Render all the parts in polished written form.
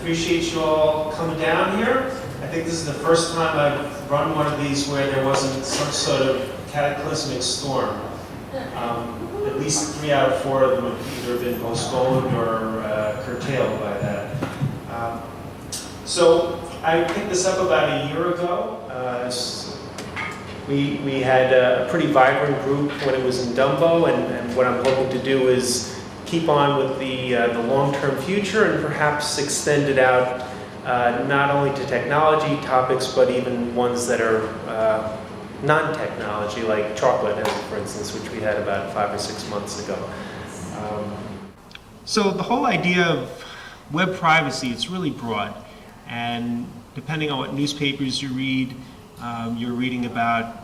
appreciate you all coming down here. I think this is the first time I've run one of these where there wasn't some sort of cataclysmic storm. At least 3 out of 4 of them have either been postponed or curtailed by that. So I picked this up about a year ago. We had a pretty vibrant group when it was in Dumbo, and what I'm hoping to do is keep on with the long-term future and perhaps extend it out not only to technology topics, but even ones that are non-technology, like chocolate, for instance, which we had about 5 or 6 months ago. So the whole idea of web privacy, it's really broad. And depending on what newspapers you read, you're reading about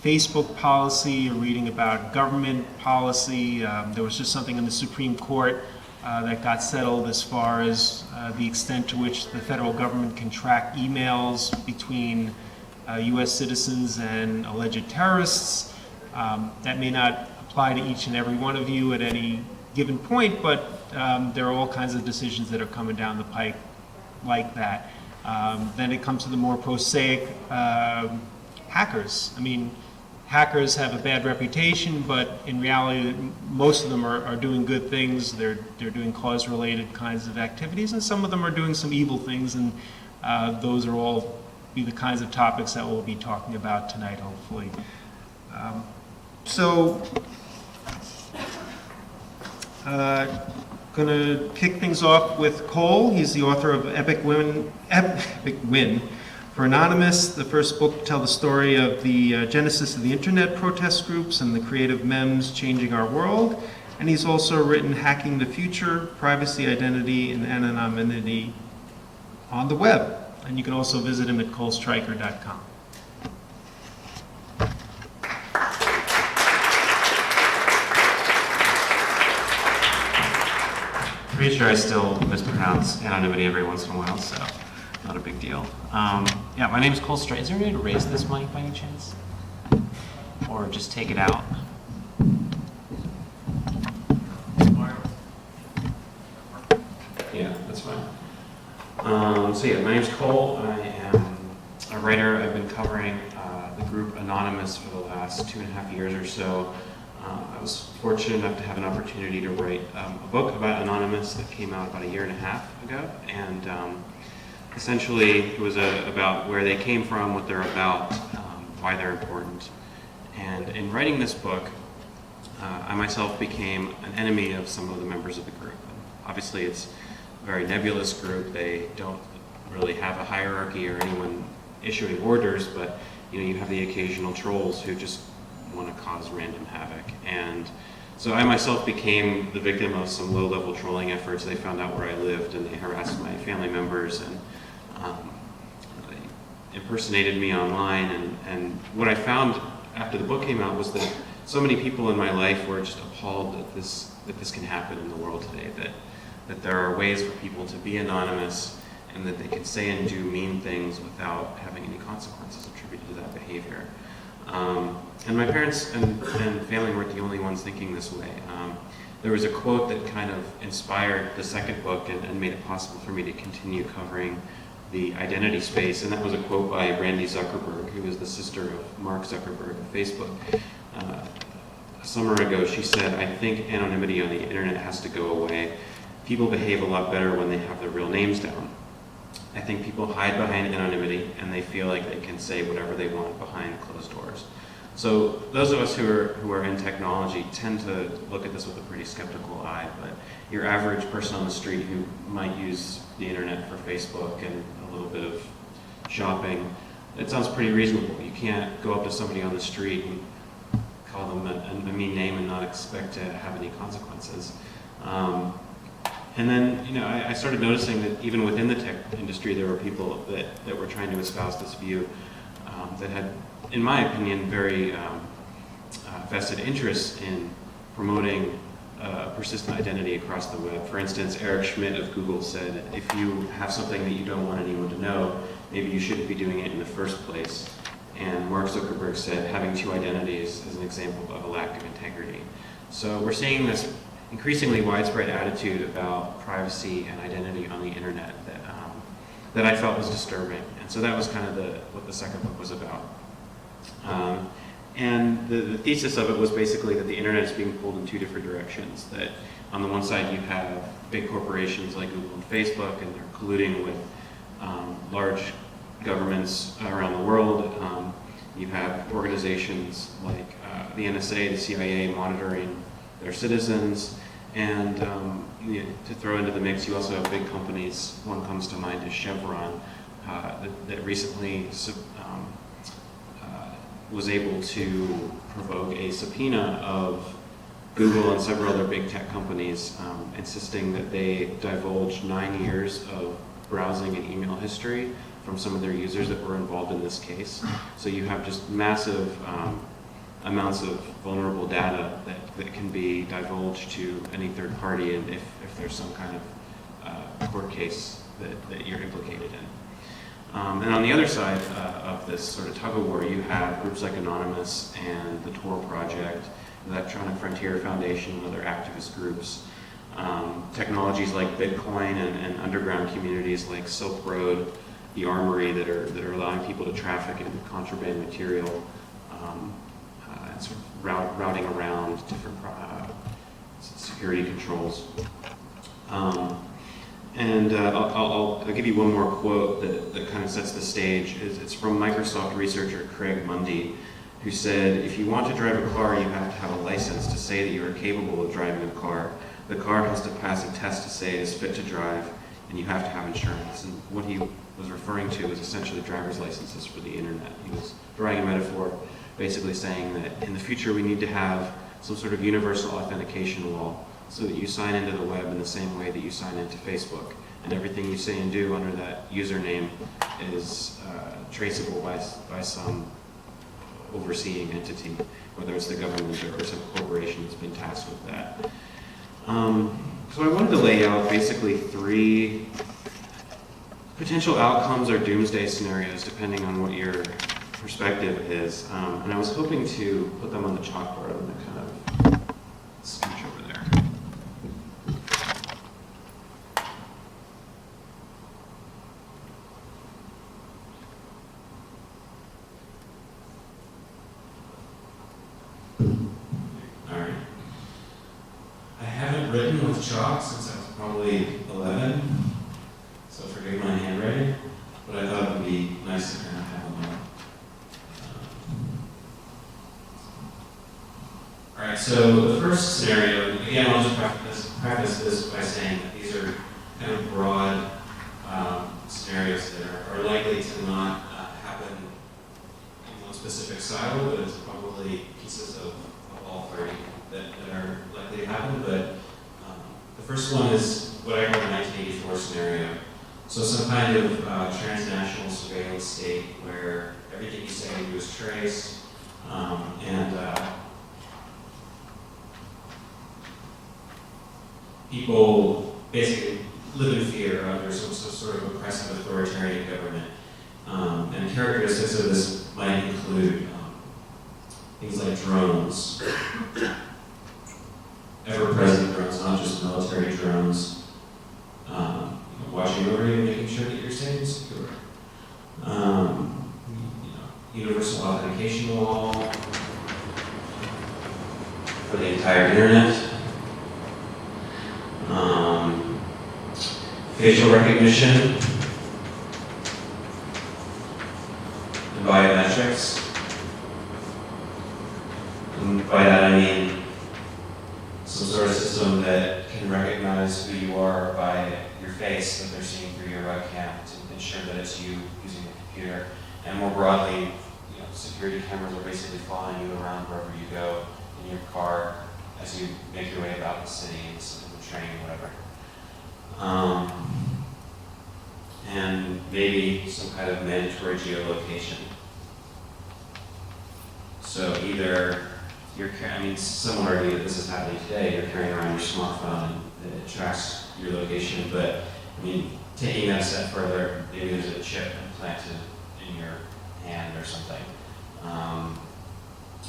Facebook policy, you're reading about government policy. There was just something in the Supreme Court that got settled as far as the extent to which the federal government can track emails between US citizens and alleged terrorists. That may not apply to each and every one of you at any given point, but there are all kinds of decisions that are coming down the pike like that. Then it comes to the more prosaic hackers. I mean, hackers have a bad reputation, but in reality, most of them are doing good things. They're doing cause-related kinds of activities, and some of them are doing some evil things, and those are all be the kinds of topics that we'll be talking about tonight, hopefully. Going to kick things off with Cole. He's the author of Epic Win for Anonymous, the first book to tell the story of the genesis of the internet protest groups and the creative memes changing our world. And he's also written Hacking the Future, Privacy, Identity, and Anonymity on the web. And you can also visit him at colestryker.com. Pretty sure I still mispronounce anonymity every once in a while, so not a big deal. Yeah, my name is Cole Stryker. Is there a way to raise this mic by any chance? Or just take it out? Yeah, that's fine. So yeah, my name's Cole. I am a writer. I've been covering the group Anonymous for the last 2.5 years or so. I was fortunate enough to have an opportunity to write a book about Anonymous that came out about 1.5 years ago, and essentially it was about where they came from, what they're about, why they're important. And in writing this book, I myself became an enemy of some of the members of the group. And obviously it's a very nebulous group. They don't really have a hierarchy or anyone issuing orders, but you have the occasional trolls who just want to cause random havoc. And so I myself became the victim of some low-level trolling efforts. They found out where I lived and they harassed my family members and they impersonated me online. And what I found after the book came out was that so many people in my life were just appalled that this can happen in the world today, that there are ways for people to be anonymous and that they can say and do mean things without having any consequences attributed to that behavior. And my parents and family weren't the only ones thinking this way. There was a quote that kind of inspired the second book and made it possible for me to continue covering the identity space, and that was a quote by Randi Zuckerberg, who is the sister of Mark Zuckerberg of Facebook. A summer ago she said, "I think anonymity on the internet has to go away. People behave a lot better when they have their real names down. I think people hide behind anonymity and they feel like they can say whatever they want behind closed doors." So those of us who are in technology tend to look at this with a pretty skeptical eye, but your average person on the street who might use the internet for Facebook and a little bit of shopping, it sounds pretty reasonable. You can't go up to somebody on the street and call them a mean name and not expect to have any consequences. And then, I started noticing that even within the tech industry, there were people that were trying to espouse this view that had, in my opinion, very vested interests in promoting persistent identity across the web. For instance, Eric Schmidt of Google said, if you have something that you don't want anyone to know, maybe you shouldn't be doing it in the first place. And Mark Zuckerberg said, having 2 identities is an example of a lack of integrity. So we're seeing this increasingly widespread attitude about privacy and identity on the internet that that I felt was disturbing. And so that was kind of what the second book was about. And the thesis of it was basically that the internet is being pulled in two different directions. That on the one side you have big corporations like Google and Facebook, and they're colluding with large governments around the world. You have organizations like the NSA, the CIA monitoring their citizens, and to throw into the mix, you also have big companies. One comes to mind is Chevron, that recently was able to provoke a subpoena of Google and several other big tech companies, insisting that they divulged 9 years of browsing and email history from some of their users that were involved in this case. So you have just massive amounts of vulnerable data that can be divulged to any third party, and if there's some kind of court case that you're implicated in. And on the other side of this sort of tug-of-war, you have groups like Anonymous and the Tor Project, the Electronic Frontier Foundation, and other activist groups. Technologies like Bitcoin and underground communities like Silk Road, the Armory, that are allowing people to traffic in contraband material, and sort of routing around different security controls. I'll give you one more quote that kind of sets the stage. It's from Microsoft researcher Craig Mundy, who said, "If you want to drive a car, you have to have a license to say that you are capable of driving a car. The car has to pass a test to say it is fit to drive, and you have to have insurance." And what he was referring to was essentially driver's licenses for the internet. He was drawing a metaphor, basically saying that in the future we need to have some sort of universal authentication wall, so that you sign into the web in the same way that you sign into Facebook, and everything you say and do under that username is traceable by some overseeing entity, whether it's the government or some corporation that's been tasked with that. So I wanted to lay out basically 3 potential outcomes or doomsday scenarios, depending on what your perspective is. And I was hoping to put them on the chalkboard. I'm going to kind of scooch over there. All right. I haven't written with chalk since I was probably 11, so forgive my handwriting, but I thought it would be nice to kind of have them up. All right, so the first scenario, and again, I'll just preface this by saying that these are kind of broad scenarios that are likely to not happen in one specific silo, but it's probably pieces of all 30 that are likely to happen. But the first one is what I call the 1984 scenario. So some kind of transnational surveillance state where everything you say and do is traced, and people basically live in fear under some sort of oppressive authoritarian government. And characteristics of this might include things like drones, ever-present drones, not just military drones, watching over you, making sure that you're safe and secure. Universal authentication wall for the entire internet. Facial recognition and biometrics. And by that I mean some sort of system that can recognize who you are by your face that they're seeing through your webcam to ensure that it's you using the computer. And more broadly, security cameras are basically following you around wherever you go in your car as you make your way about the city, in the train, whatever. And maybe some kind of mandatory geolocation. So either similarly that this is happening today, you're carrying around your smartphone and it tracks your location, but taking that a step further, maybe there's a chip implanted in your hand or something.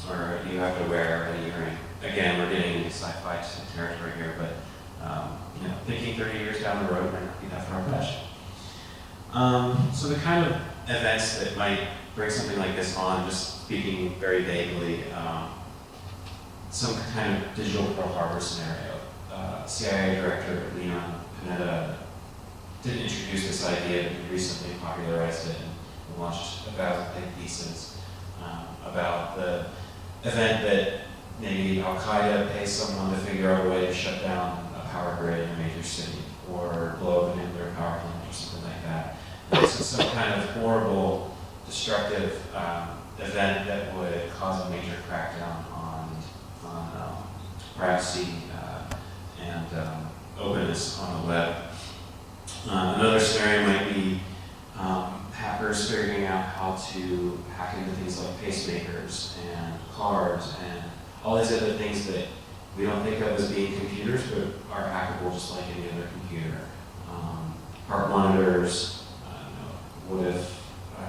Or you have to wear an earring. Again, we're getting into sci-fi territory here, but thinking 30 years down the road might not be that far-fetched. So the kind of events that might bring something like this on, just speaking very vaguely, some kind of digital Pearl Harbor scenario. CIA Director Leon Panetta did introduce this idea, but he recently popularized it and launched a 1,000-page thesis about the event that maybe Al-Qaeda pays someone to figure out a way to shut down a power grid in a major city, or blow up a nuclear power plant or something like that. And this is some kind of horrible, destructive event that would cause a major crackdown on privacy and openness on the web. Another scenario might be hackers figuring out how to hack into things like pacemakers and cars and all these other things that we don't think of as being computers, but are hackable just like any other computer. Heart monitors. What if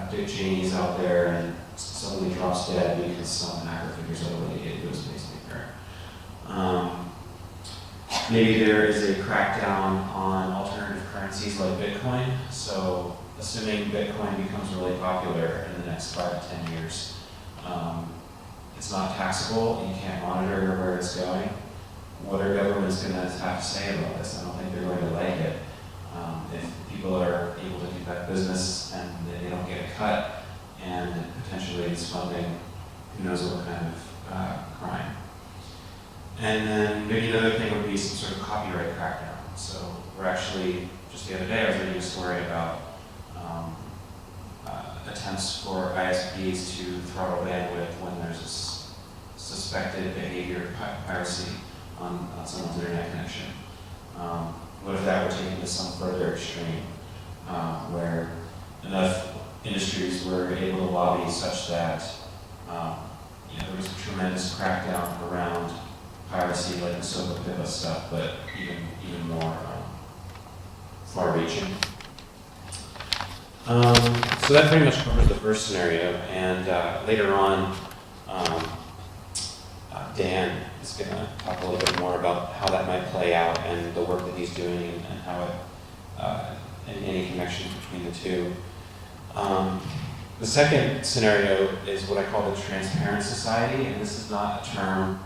Dick Cheney's out there and suddenly drops dead because some hacker figures out a way to get into his pacemaker? Maybe there is a crackdown on alternative currencies like Bitcoin. So assuming Bitcoin becomes really popular in the next 5 to 10 years, it's not taxable, you can't monitor where it's going. What are governments going to have to say about this? I don't think they're going to like it. If people are able to conduct business and they don't get a cut, and potentially it's funding who knows what kind of crime. And then maybe another thing would be some sort of copyright crackdown. So we're actually, just the other day, I was reading a story about attempts for ISPs to throttle bandwidth when there's this suspected behavior of piracy on someone's internet connection. What if that were taken to some further extreme, where enough industries were able to lobby such that there was a tremendous crackdown around piracy, like the Sopa stuff, but even more far-reaching. So that pretty much covers the first scenario, and later on, Dan is going to talk a little bit more about how that might play out and the work that he's doing and how it, and any connections between the two. The second scenario is what I call the transparent society, and this is not a term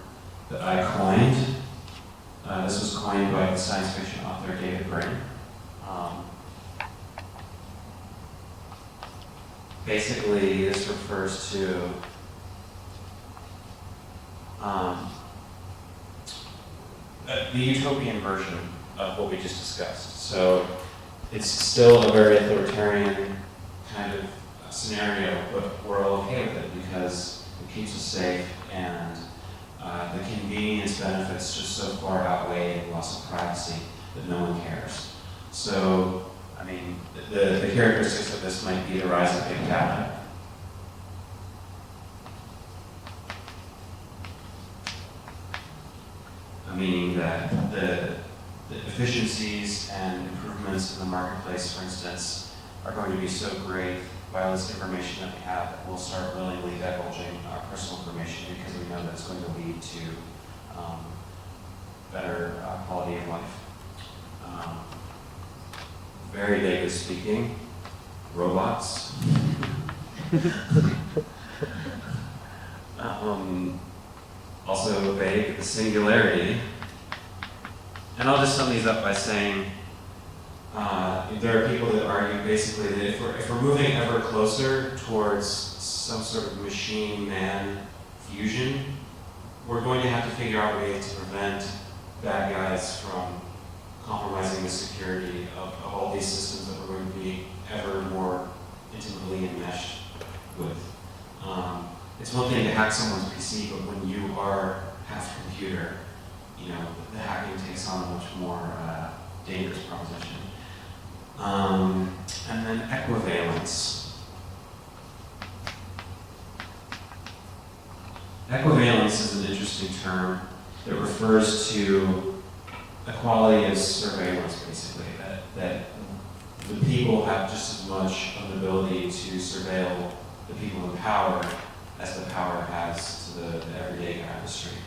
that I coined. This was coined by the science fiction author David Brin. Basically, this refers to the utopian version of what we just discussed. So it's still a very authoritarian kind of scenario, but we're all okay with it because it keeps us safe, and the convenience benefits just so far outweigh the loss of privacy that no one cares. So, I mean, the characteristics of this might be the rise of big data. Meaning that the efficiencies and improvements in the marketplace, for instance, are going to be so great by all this information that we have that we'll start willingly divulging our personal information because we know that it's going to lead to better quality of life. Very vaguely speaking, robots. Also vague, the singularity. And I'll just sum these up by saying there are people that argue basically that if we're moving ever closer towards some sort of machine-man fusion, we're going to have to figure out ways to prevent bad guys from compromising the security of all these systems that we're going to be ever more intimately enmeshed with. It's one thing to hack someone's PC, but when you are half computer, the hacking takes on a much more dangerous proposition. And then equivalence. Equivalence is an interesting term that refers to equality as surveillance, basically, that the people have just as much of an ability to surveil the people in power as the power has to the everyday guy on the street.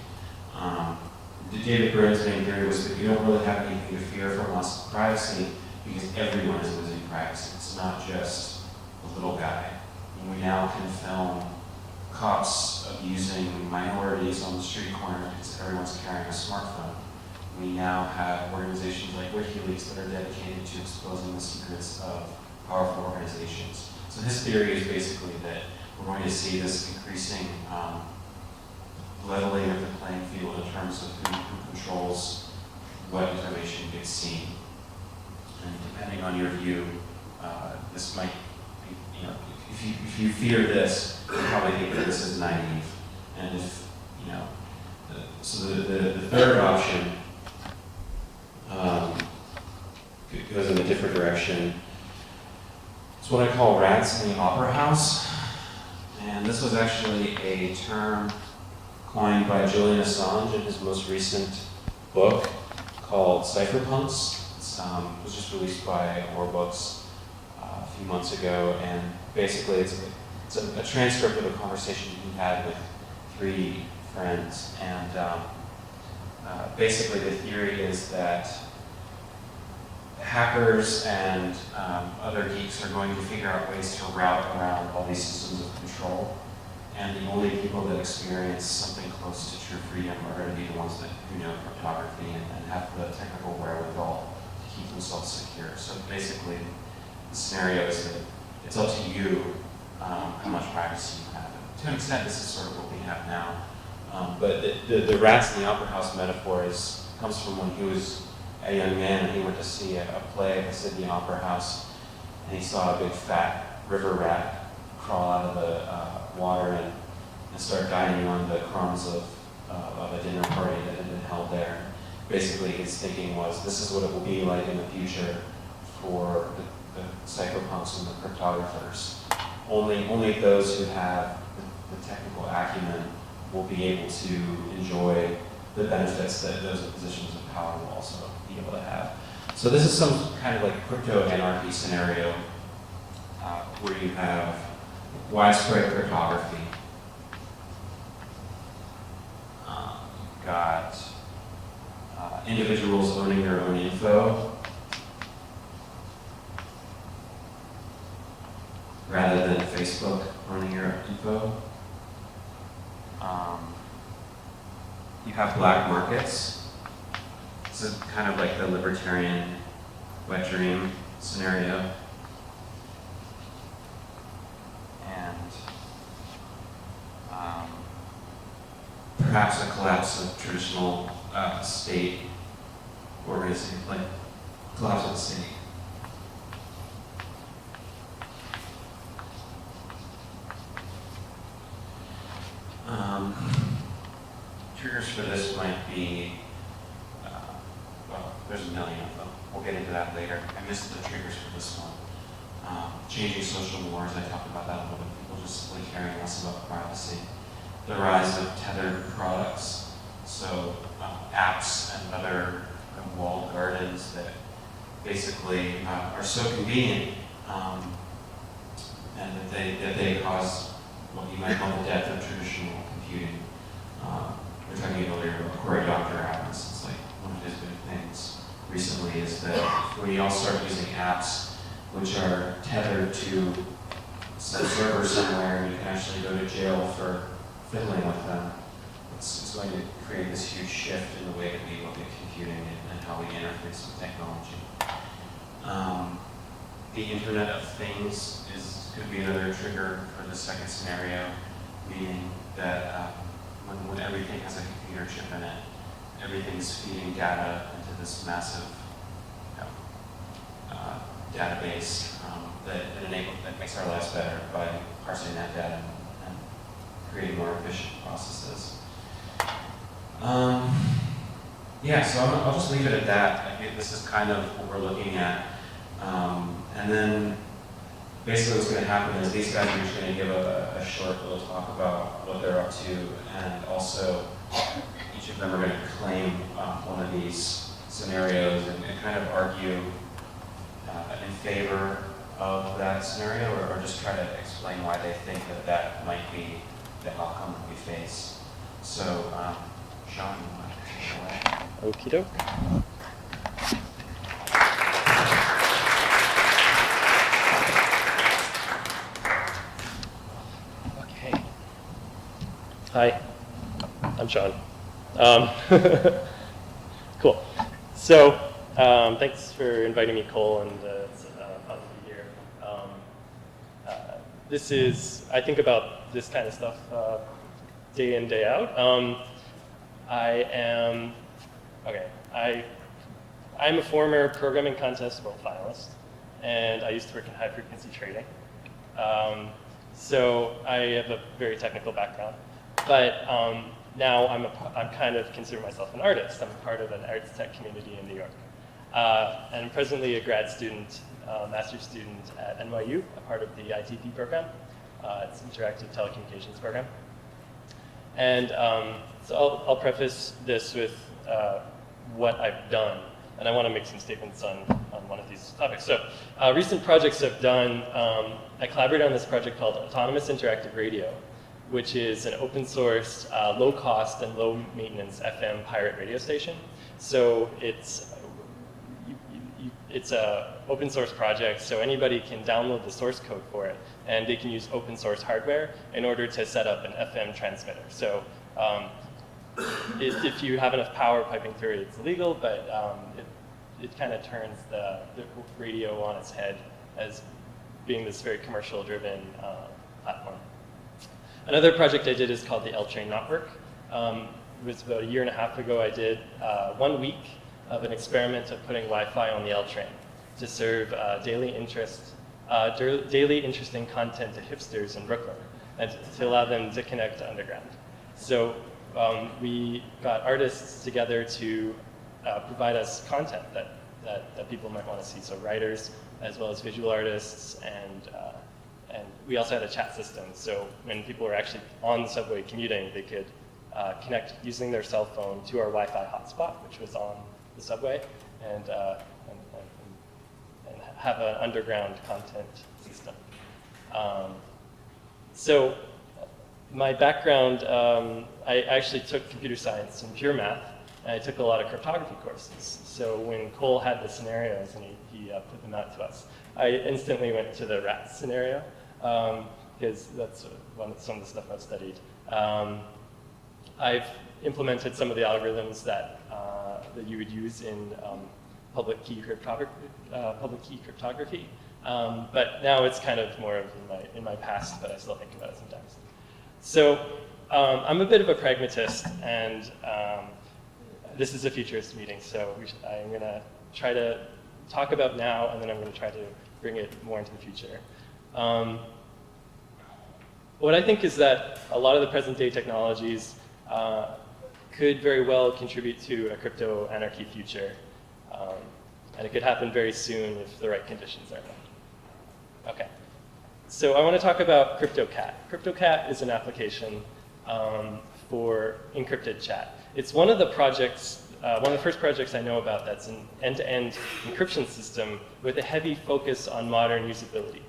David Brin's main theory was that you don't really have anything to fear from loss of privacy because everyone is losing privacy. It's not just the little guy. And we now can film cops abusing minorities on the street corner because everyone's carrying a smartphone. We now have organizations like WikiLeaks that are dedicated to exposing the secrets of powerful organizations. So his theory is basically that we're going to see this increasing leveling of the playing field in terms of who controls what information gets seen. And depending on your view, this might be, if you fear this, you probably think that this is naive. And if, so the third option goes in a different direction. It's what I call rats in the opera house. And this was actually a term coined by Julian Assange in his most recent book called Cypherpunks. It was just released by War Books a few months ago, and basically it's a transcript of a conversation he had with 3 friends. And basically the theory is that hackers and other geeks are going to figure out ways to route around all these systems of control. And the only people that experience something close to true freedom are going to be the ones who know cryptography and have the technical wherewithal to keep themselves secure. So basically, the scenario is that it's up to you how much privacy you have. To an extent, this is sort of what we have now. But the rats in the opera house metaphor comes from when he was a young man and he went to see a play at the Sydney Opera House, and he saw a big fat river rat crawl out of the water and start dining on the crumbs of a dinner party that had been held there. Basically, his thinking was, this is what it will be like in the future for the cypherpunks and the cryptographers. Only those who have the technical acumen will be able to enjoy the benefits that those in positions of power will also be able to have. So this is some kind of like crypto anarchy scenario where you have widespread cryptography. You've got individuals owning their own info rather than Facebook owning your info. You have black markets. This is kind of like the libertarian wet dream scenario. And perhaps a collapse of traditional state organization, like collapse of the state. Triggers for this might be, well, there's a million of them. We'll get into that later. I missed the triggers for this one. Changing social norms, I talked about that a little bit. People just really caring less about privacy. The rise of tethered products, so apps and other walled gardens that basically are so convenient and that they cause what you might call the death of traditional computing. We were talking earlier about Cory Doctorow apps. It's like one of his big things recently is that when you all start using apps which are tethered to some server somewhere, and you can actually go to jail for fiddling with them, it's going to create this huge shift in the way that we look at computing and how we interface with technology. The Internet of Things could be another trigger for the second scenario, meaning that when everything has a computer chip in it, everything's feeding data into this massive database that makes our lives better by parsing that data and creating more efficient processes. Yeah, so I'll just leave it at that. I think this is kind of what we're looking at. And then basically what's going to happen is these guys are just going to give a short little talk about what they're up to, and also each of them are going to claim one of these scenarios and kind of argue in favor of that scenario, or just try to explain why they think that might be the outcome that we face. So, Sean, you want to take it away? Okie doke. Hi, I'm Sean. Cool. So thanks for inviting me, Cole, and it's fun to be here. This is, I think about this kind of stuff day in, day out. I'm a former programming contest world finalist, and I used to work in high frequency trading. So I have a very technical background, but now I'm kind of consider myself an artist. I'm a part of an arts tech community in New York. And I'm presently a grad student, master's student at NYU, a part of the ITP program. It's Interactive Telecommunications Program. And so I'll preface this with what I've done, and I want to make some statements on one of these topics. So recent projects I've done, I collaborated on this project called Autonomous Interactive Radio, which is an open source, low cost and low maintenance FM pirate radio station. So it's a open source project, so anybody can download the source code for it, and they can use open source hardware in order to set up an FM transmitter. So if you have enough power piping through it, it's illegal, but it kind of turns the radio on its head as being this very commercial driven platform. Another project I did is called the L-Train Network. It was about 1.5 years ago. I did 1 week of an experiment of putting Wi-Fi on the L-Train to serve daily interesting content to hipsters in Brooklyn and to allow them to connect to underground. So we got artists together to provide us content that people might want to see. So writers, as well as visual artists, and we also had a chat system. So when people were actually on the subway commuting, they could connect using their cell phone to our Wi-Fi hotspot, which was on the subway, and have an underground content system. So my background, I actually took computer science and pure math, and I took a lot of cryptography courses. So when Cole had the scenarios and he put them out to us, I instantly went to the rat scenario, because that's some of the stuff I've studied. I've implemented some of the algorithms that you would use in public key cryptography, but now it's kind of more of in my past, but I still think about it sometimes. So I'm a bit of a pragmatist, and this is a futurist meeting, so I'm going to try to talk about now, and then I'm going to try to bring it more into the future. What I think is that a lot of the present day technologies could very well contribute to a crypto anarchy future. And it could happen very soon if the right conditions are met. Okay. So I want to talk about crypto.cat. Crypto.cat is an application for encrypted chat. It's one of the projects, one of the first projects I know about that's an end-to-end encryption system with a heavy focus on modern usability.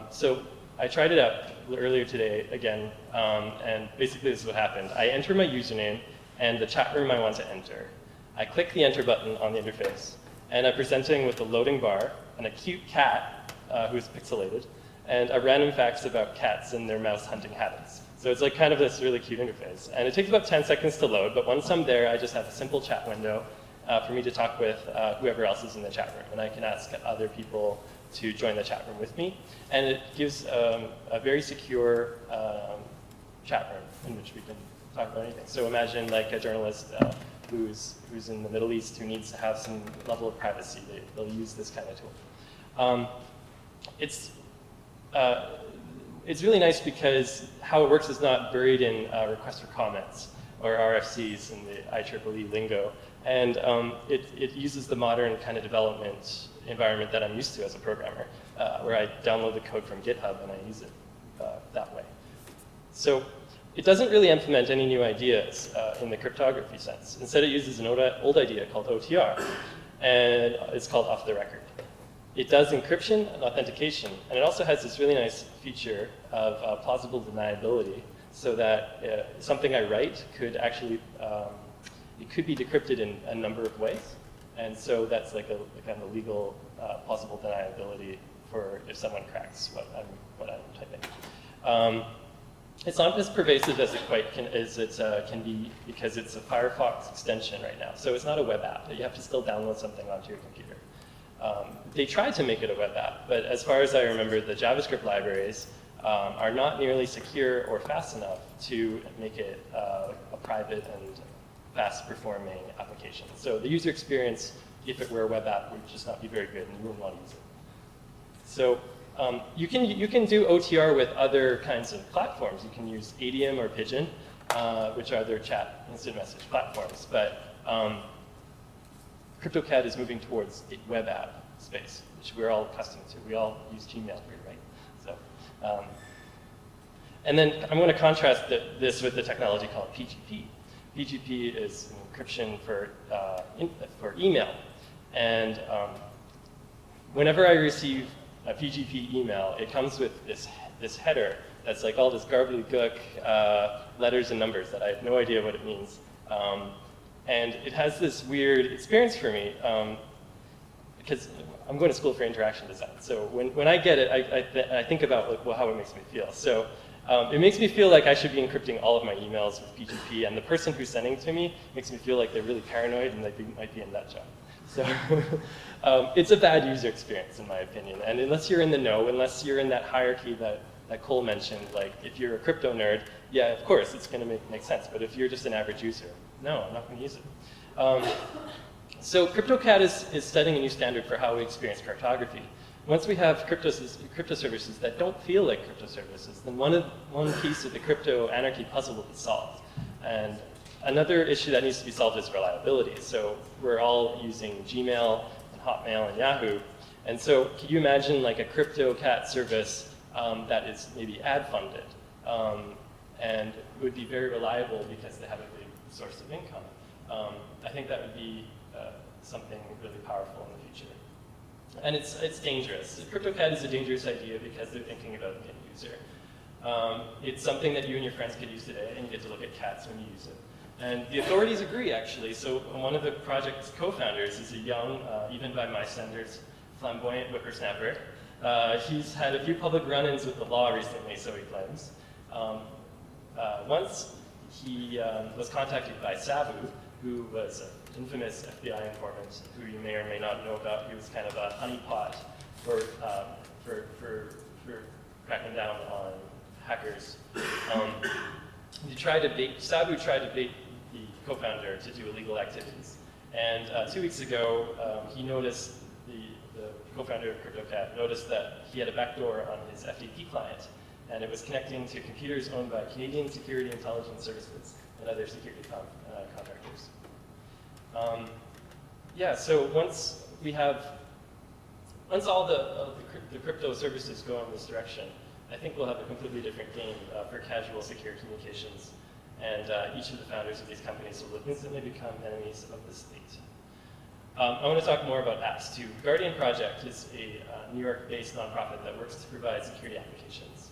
So I tried it out earlier today again, and basically this is what happened. I enter my username and the chat room I want to enter. I click the enter button on the interface, and I'm presenting with a loading bar and a cute cat who's pixelated, and a random facts about cats and their mouse hunting habits. So it's like kind of this really cute interface. And it takes about 10 seconds to load, but once I'm there, I just have a simple chat window for me to talk with whoever else is in the chat room. And I can ask other people to join the chat room with me. And it gives a very secure chat room in which we can talk about anything. So imagine like a journalist who's in the Middle East who needs to have some level of privacy. They'll use this kind of tool. It's really nice because how it works is not buried in requests for comments or RFCs in the IEEE lingo. And it uses the modern kind of development environment that I'm used to as a programmer, where I download the code from GitHub and I use it that way. So it doesn't really implement any new ideas in the cryptography sense. Instead, it uses an old idea called OTR, and it's called off the record. It does encryption and authentication, and it also has this really nice feature of plausible deniability, so that something I write could actually, it could be decrypted in a number of ways, and so that's like a kind of a legal plausible deniability for if someone cracks what I'm typing. It's not as pervasive as it can be because it's a Firefox extension right now. So it's not a web app. You have to still download something onto your computer. They tried to make it a web app, but as far as I remember, the JavaScript libraries are not nearly secure or fast enough to make it a private and fast-performing application. So the user experience, if it were a web app, would just not be very good, and you wouldn't want to use it. So you can do OTR with other kinds of platforms. You can use Adium or Pigeon, which are their chat instant message platforms. But crypto.cat is moving towards a web app space, which we're all accustomed to. We all use Gmail here, right? So, and then I'm going to contrast this with the technology called PGP. PGP is an encryption for email. And whenever I receive a PGP email, it comes with this header that's like all this gobbledygook letters and numbers that I have no idea what it means. And it has this weird experience for me because I'm going to school for interaction design. So when I get it, I think about like, well, how it makes me feel. So it makes me feel like I should be encrypting all of my emails with PGP, and the person who's sending it to me makes me feel like they're really paranoid and they might be in that job. So it's a bad user experience, in my opinion. And unless you're in the know, unless you're in that hierarchy that Cole mentioned, like if you're a crypto nerd, yeah, of course, it's going to make sense. But if you're just an average user, no, I'm not going to use it. So crypto.cat is setting a new standard for how we experience cryptography. Once we have crypto services that don't feel like crypto services, then one piece of the crypto anarchy puzzle will be solved. And another issue that needs to be solved is reliability. So we're all using Gmail and Hotmail and Yahoo. And so can you imagine like a crypto.cat service that is maybe ad funded and would be very reliable because they have a big source of income? I think that would be something really powerful in the future. And it's dangerous. Crypto.cat is a dangerous idea because they're thinking about the end user. It's something that you and your friends could use today, and you get to look at cats when you use it. And the authorities agree, actually. So one of the project's co-founders is a young, even by my standards, flamboyant whippersnapper. He's had a few public run-ins with the law recently, so he claims. Once he was contacted by Sabu, who was an infamous FBI informant, who you may or may not know about. He was kind of a honeypot for cracking down on hackers. Sabu tried to bait the co-founder to do illegal activities. And 2 weeks ago, he noticed, the co-founder of crypto.cat noticed that he had a backdoor on his FTP client, and it was connecting to computers owned by Canadian Security Intelligence Services and other security contractors. Yeah, so once all the crypto services go in this direction, I think we'll have a completely different game for casual secure communications, and each of the founders of these companies will instantly become enemies of the state. I want to talk more about apps too. Guardian Project is a New York-based nonprofit that works to provide security applications.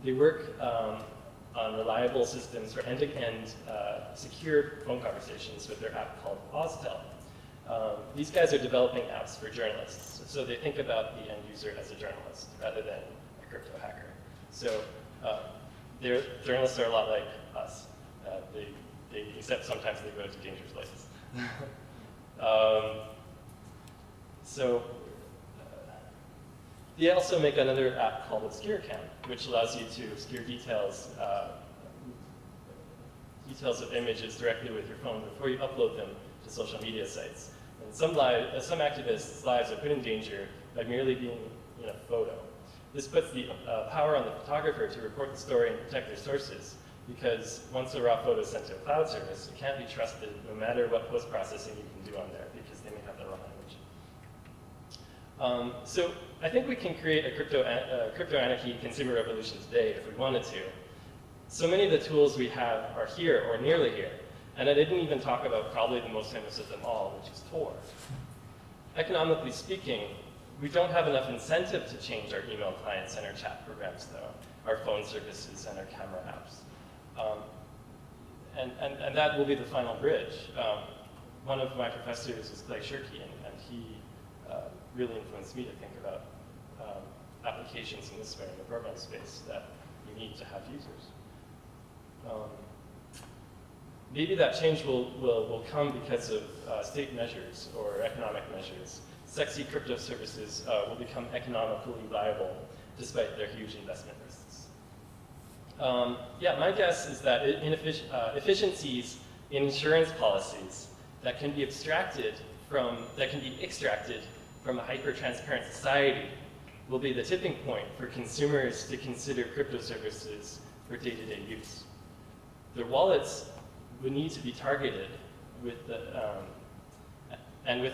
They work on reliable systems for end-to-end secure phone conversations with their app called Oztel. These guys are developing apps for journalists, so they think about the end user as a journalist rather than a crypto hacker. So their journalists are a lot like us, except sometimes they go to dangerous places. They also make another app called ObscureCam, which allows you to obscure details of images directly with your phone before you upload them to social media sites. And some activists' lives are put in danger by merely being in a photo. This puts the power on the photographer to report the story and protect their sources, because once a raw photo is sent to a cloud service, it can't be trusted no matter what post-processing you can do on there, because they may have the wrong image. So I think we can create a crypto anarchy consumer revolution today if we wanted to. So many of the tools we have are here or nearly here. And I didn't even talk about probably the most famous of them all, which is Tor. Economically speaking, we don't have enough incentive to change our email clients and our chat programs, though, our phone services and our camera apps. And that will be the final bridge. One of my professors is Clay Shirky, and he really influenced me to think about applications in this way in the program space that you need to have users. Maybe that change will come because of state measures or economic measures. Sexy crypto services will become economically viable despite their huge investment risks. Yeah, my guess is that efficiencies in insurance policies that can be extracted from a hyper-transparent society will be the tipping point for consumers to consider crypto services for day-to-day use. Their wallets would need to be targeted with the, and with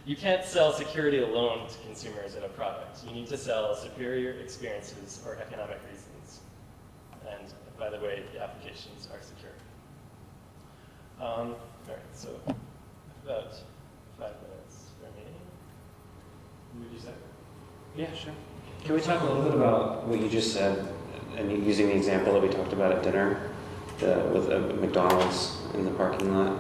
you can't sell security alone to consumers in a product. You need to sell superior experiences or economic reasons. And by the way, the applications are secure. All right, so about 5 minutes remaining. What would you say? Yeah, sure. Can we talk a little bit about what you just said, and using the example that we talked about at dinner, with McDonald's in the parking lot,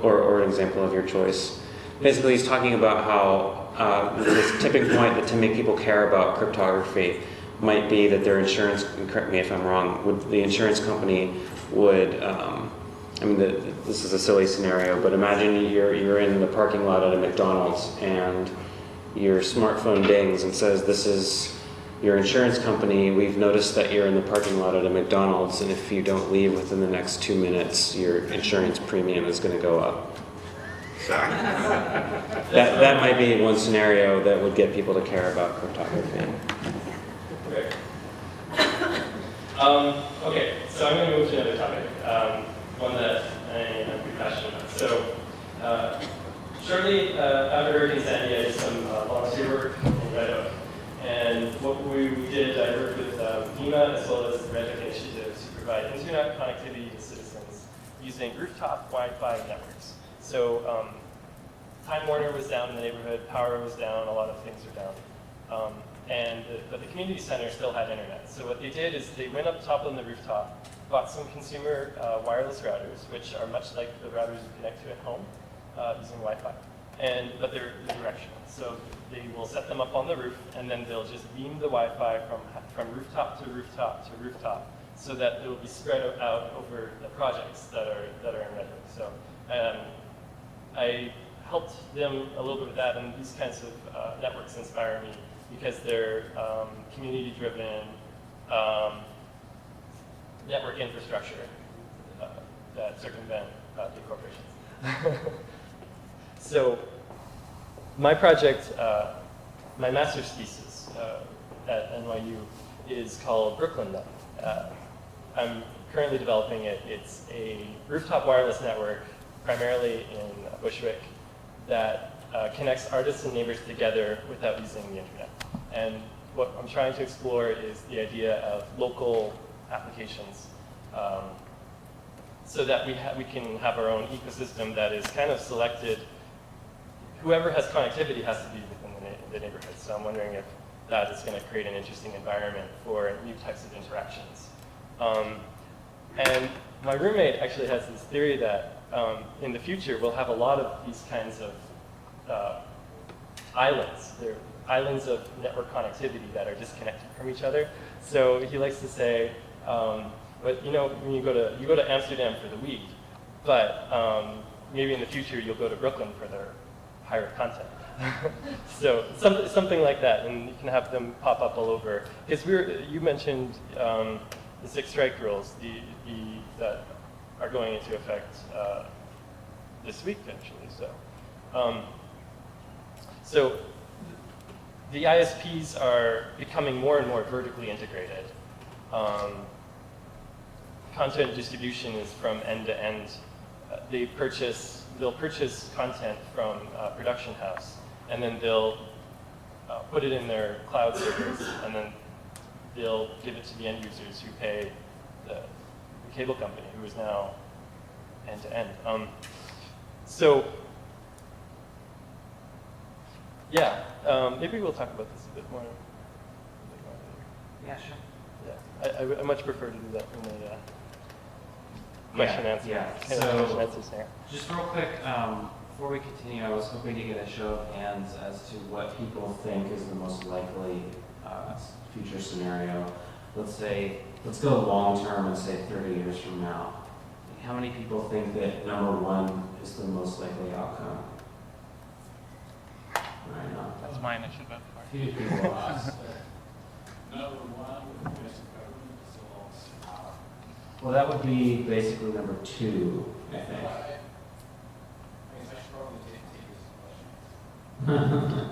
or an example of your choice? Basically, he's talking about how this tipping point that to make people care about cryptography might be that their insurance, and correct me if I'm wrong, the insurance company would, I mean, this is a silly scenario, but imagine you're in the parking lot at a McDonald's and your smartphone dings and says, "This is your insurance company. We've noticed that you're in the parking lot at a McDonald's, and if you don't leave within the next 2 minutes, your insurance premium is going to go up." That might be one scenario that would get people to care about cryptography. Okay. Okay, so I'm going to move to another topic, one that I'm pretty passionate about. So, shortly after Hurricane Sandy, I did some volunteer work in Red Oak. And what we did, I worked with FEMA as well as the Red Oak Initiative to provide internet connectivity to citizens using rooftop Wi-Fi networks. So Time Warner was down in the neighborhood, power was down, a lot of things were down. But the community center still had internet. So what they did is they went up top on the rooftop, bought some consumer wireless routers, which are much like the routers you connect to at home using Wi-Fi. But they're directional. So they will set them up on the roof, and then they'll just beam the Wi-Fi from rooftop to rooftop to rooftop, so that it will be spread out over the projects that are in Red Oak. So I helped them a little bit with that, and these kinds of networks inspire me because they're community-driven network infrastructure that circumvent big corporations. So my project, my master's thesis at NYU is called Brooklyn Net. I'm currently developing it. It's a rooftop wireless network, primarily in Bushwick, that connects artists and neighbors together without using the internet. And what I'm trying to explore is the idea of local applications, so that we can have our own ecosystem that is kind of selected. Whoever has connectivity has to be within the neighborhood. So I'm wondering if that is going to create an interesting environment for new types of interactions. And my roommate actually has this theory that in the future we'll have a lot of these kinds of islands. They're islands of network connectivity that are disconnected from each other. So he likes to say, but you know, when you go to Amsterdam for the weed, but maybe in the future you'll go to Brooklyn for their higher content. So something like that, and you can have them pop up all over. Because you mentioned the 6 strike rules, that are going into effect this week, actually. So the ISPs are becoming more and more vertically integrated. Content distribution is from end to end. They'll purchase content from a production house, and then they'll put it in their cloud servers, and then they'll give it to the end users who pay the cable company, who is now end to end. So yeah, maybe we'll talk about this a bit more. Yeah, sure. Yeah, I much prefer to do that in a question answer. Yeah. Question answers here. Just real quick, before we continue, I was hoping to get a show of hands as to what people think is the most likely future scenario. Let's go long term and say 30 years from now. How many people think that number one is the most likely outcome? Right now. That's my initiative vote for. Few people. Number one would be just government dissolves power. Well, that would be basically number two, I think. I guess I should probably take this question.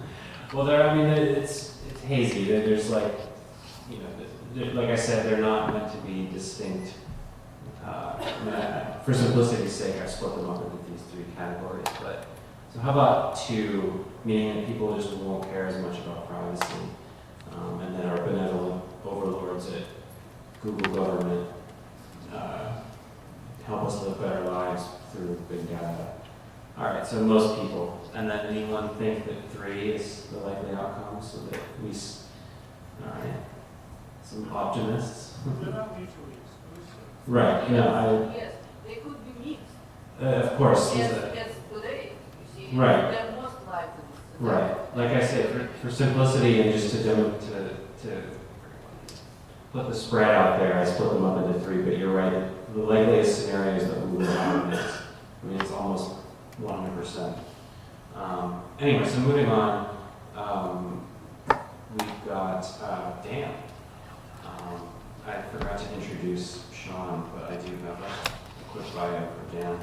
Well, I mean, it's hazy. There's like, you know, like I said, they're not meant to be distinct. For simplicity's sake, I split them up into these three categories. But so how about two, meaning that people just won't care as much about privacy, and then our benevolent overlords at Google government help us live better lives through big data. All right, so most people. And then anyone think that three is the likely outcome, so that we, all right, some optimists. They're not mutually exclusive. Right, no, Yes, they could be mixed. of course. Yes, there's a- yes, today, you see. Right. They're most likely. Right, like I said, for simplicity and just to put the spread out there, I split them up into three, but you're right, the likeliest scenario is that we will have this. I mean, it's almost 100%. Anyway, so moving on, we've got Dan. I forgot to introduce Sean, but I do have a quick bio for Dan.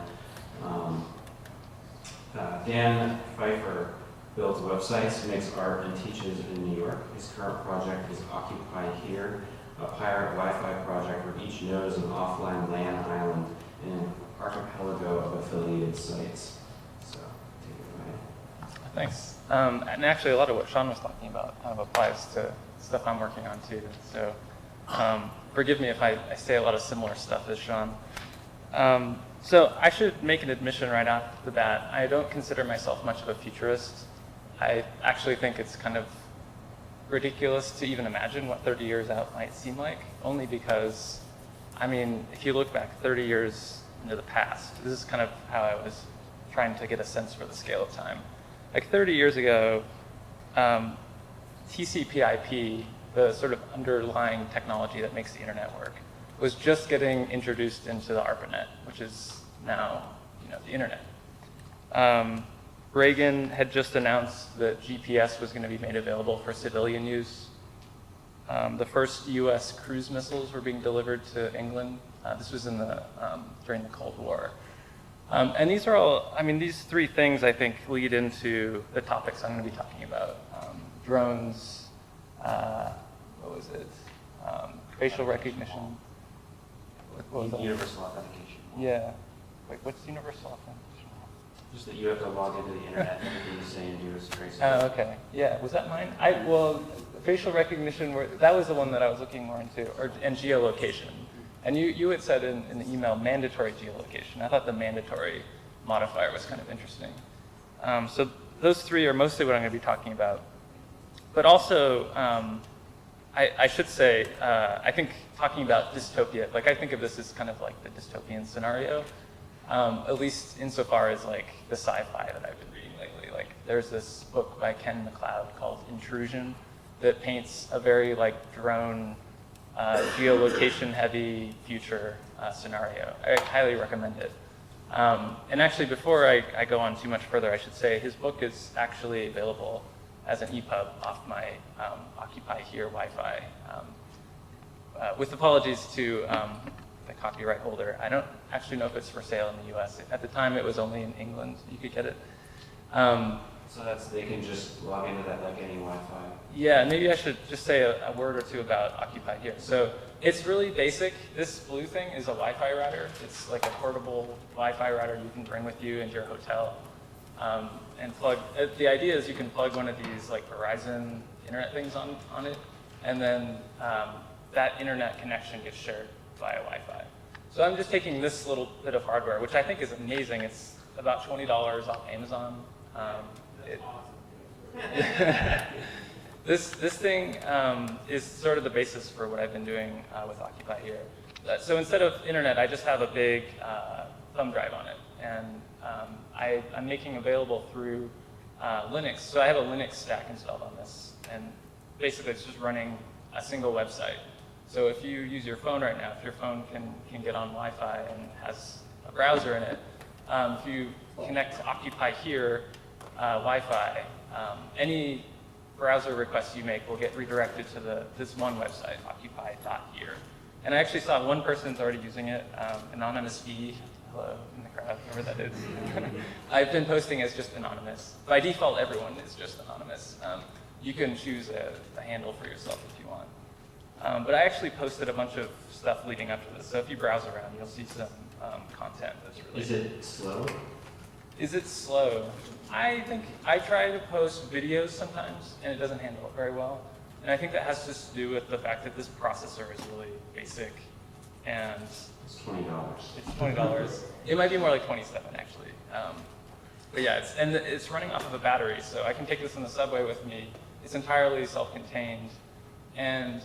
Dan Phiffer builds websites, makes art, and teaches in New York. His current project is Occupy Here, a pirate Wi-Fi project where each node is an offline LAN island in an archipelago of affiliated sites. So, take it away. Thanks. And actually, a lot of what Sean was talking about kind of applies to stuff I'm working on too. So forgive me if I say a lot of similar stuff as Sean. So I should make an admission right off the bat. I don't consider myself much of a futurist. I actually think it's kind of ridiculous to even imagine what 30 years out might seem like, only because, I mean, if you look back 30 years into the past, this is kind of how I was trying to get a sense for the scale of time. Like 30 years ago, TCP/IP, the sort of underlying technology that makes the internet work, was just getting introduced into the ARPANET, which is now, you know, the internet. Reagan had just announced that GPS was going to be made available for civilian use. The first U.S. cruise missiles were being delivered to England. This was in the during the Cold War. And these are all, I mean, these three things I think lead into the topics I'm going to be talking about. Drones, what was it? Facial recognition. What was that? Universal authentication. Yeah. Wait, what's universal authentication? Just that you have to log into the internet and everything you say and do is traceable. Oh, okay. Yeah, was that mine? Well, facial recognition, that was the one that I was looking more into, and geolocation. And you had said in the email mandatory geolocation. I thought the mandatory modifier was kind of interesting. So those three are mostly what I'm going to be talking about. But also, I should say, I think talking about dystopia, like I think of this as kind of like the dystopian scenario, at least insofar as like the sci-fi that I've been reading lately. Like there's this book by Ken MacLeod called Intrusion that paints a very like drone, geolocation-heavy future scenario. I highly recommend it. And actually, before I go on too much further, I should say his book is actually available as an EPUB off my Occupy Here Wi-Fi. With apologies to the copyright holder, I don't actually know if it's for sale in the US. At the time, it was only in England you could get it. So they can just log into that like any Wi-Fi. Yeah, maybe I should just say a word or two about Occupy Here. So it's really basic. This blue thing is a Wi-Fi router. It's like a portable Wi-Fi router you can bring with you into your hotel. And plug. The idea is you can plug one of these like Verizon internet things on it, and then that internet connection gets shared via Wi-Fi. So I'm just taking this little bit of hardware, which I think is amazing. It's about $20 off Amazon. This thing is sort of the basis for what I've been doing with Occupy Here. So instead of internet, I just have a big thumb drive on it, and I'm making available through Linux. So I have a Linux stack installed on this, and basically it's just running a single website. So if you use your phone right now, if your phone can get on Wi-Fi and has a browser in it, if you connect to Occupy here Wi-Fi, any browser requests you make will get redirected to this one website, occupy.here. And I actually saw one person's already using it, Anonymous E, hello in the crowd, whoever that is. I've been posting as just anonymous. By default, everyone is just anonymous. You can choose a handle for yourself if you want. But I actually posted a bunch of stuff leading up to this. So if you browse around, you'll see some content that's related. Is it slow? Is it slow? I think I try to post videos sometimes, and it doesn't handle it very well. And I think that has just to do with the fact that this processor is really basic, and It's $20. it's $20. It might be more like 27 actually. But yeah, it's running off of a battery, so I can take this in the subway with me. It's entirely self-contained. And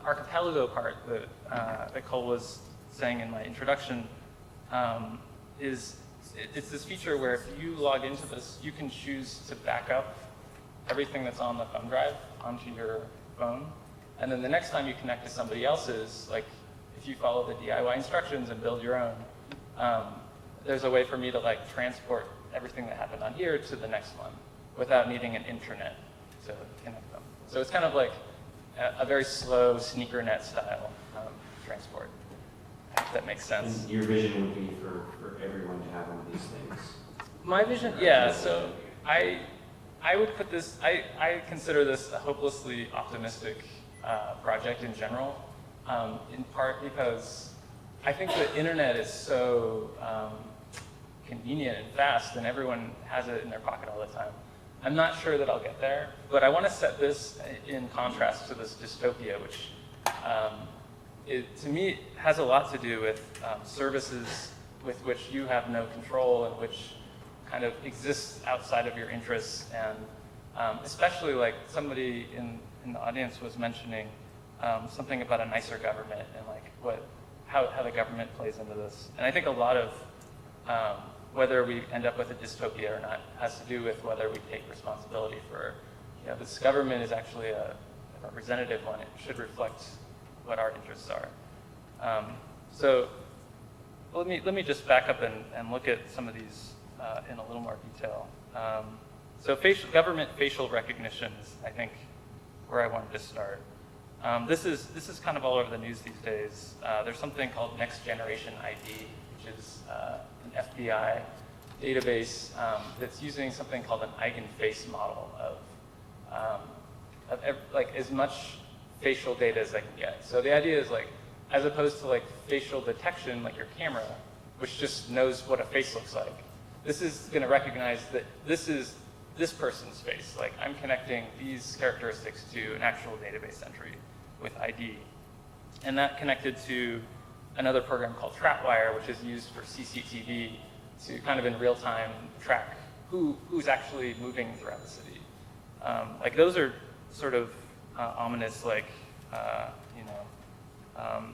archipelago part that Cole was saying in my introduction it's this feature where if you log into this, you can choose to back up everything that's on the thumb drive onto your phone. And then the next time you connect to somebody else's, like if you follow the DIY instructions and build your own, there's a way for me to like transport everything that happened on here to the next one without needing an intranet to connect them. So it's kind of like a very slow sneaker net style transport, if that makes sense. And your vision would be for everyone to have one of these things? My vision, yeah, so I would put this, I consider this a hopelessly optimistic project in general, in part because I think the internet is so convenient and fast and everyone has it in their pocket all the time. I'm not sure that I'll get there, but I want to set this in contrast to this dystopia, which to me has a lot to do with services with which you have no control and which kind of exists outside of your interests. And especially like somebody in the audience was mentioning something about a nicer government and like how the government plays into this. And I think a lot of whether we end up with a dystopia or not has to do with whether we take responsibility for, this government is actually a representative one. It should reflect what our interests are. So let me just back up and look at some of these in a little more detail. So government facial recognition is, I think, where I wanted to start. This is kind of all over the news these days. There's something called Next Generation ID, which is an FBI database that's using something called an eigenface model of like as much facial data as I can get. So the idea is like, as opposed to like facial detection, like your camera, which just knows what a face looks like, this is going to recognize that this is this person's face. Like I'm connecting these characteristics to an actual database entry with ID. And that connected to another program called Trapwire, which is used for CCTV to kind of in real time track who's actually moving throughout the city. Like those are sort of ominous, like,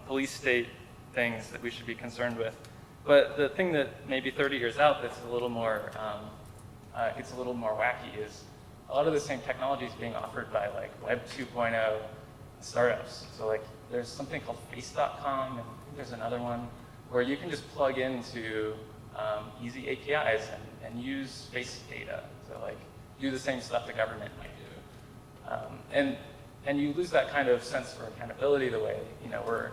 police state things that we should be concerned with. But the thing that maybe 30 years out that's a little more, gets a little more wacky is a lot of the same technology is being offered by like Web 2.0 startups. So like there's something called face.com, and I think there's another one where you can just plug into easy APIs and use face data to like do the same stuff the government might do. And you lose that kind of sense for accountability the way, we're,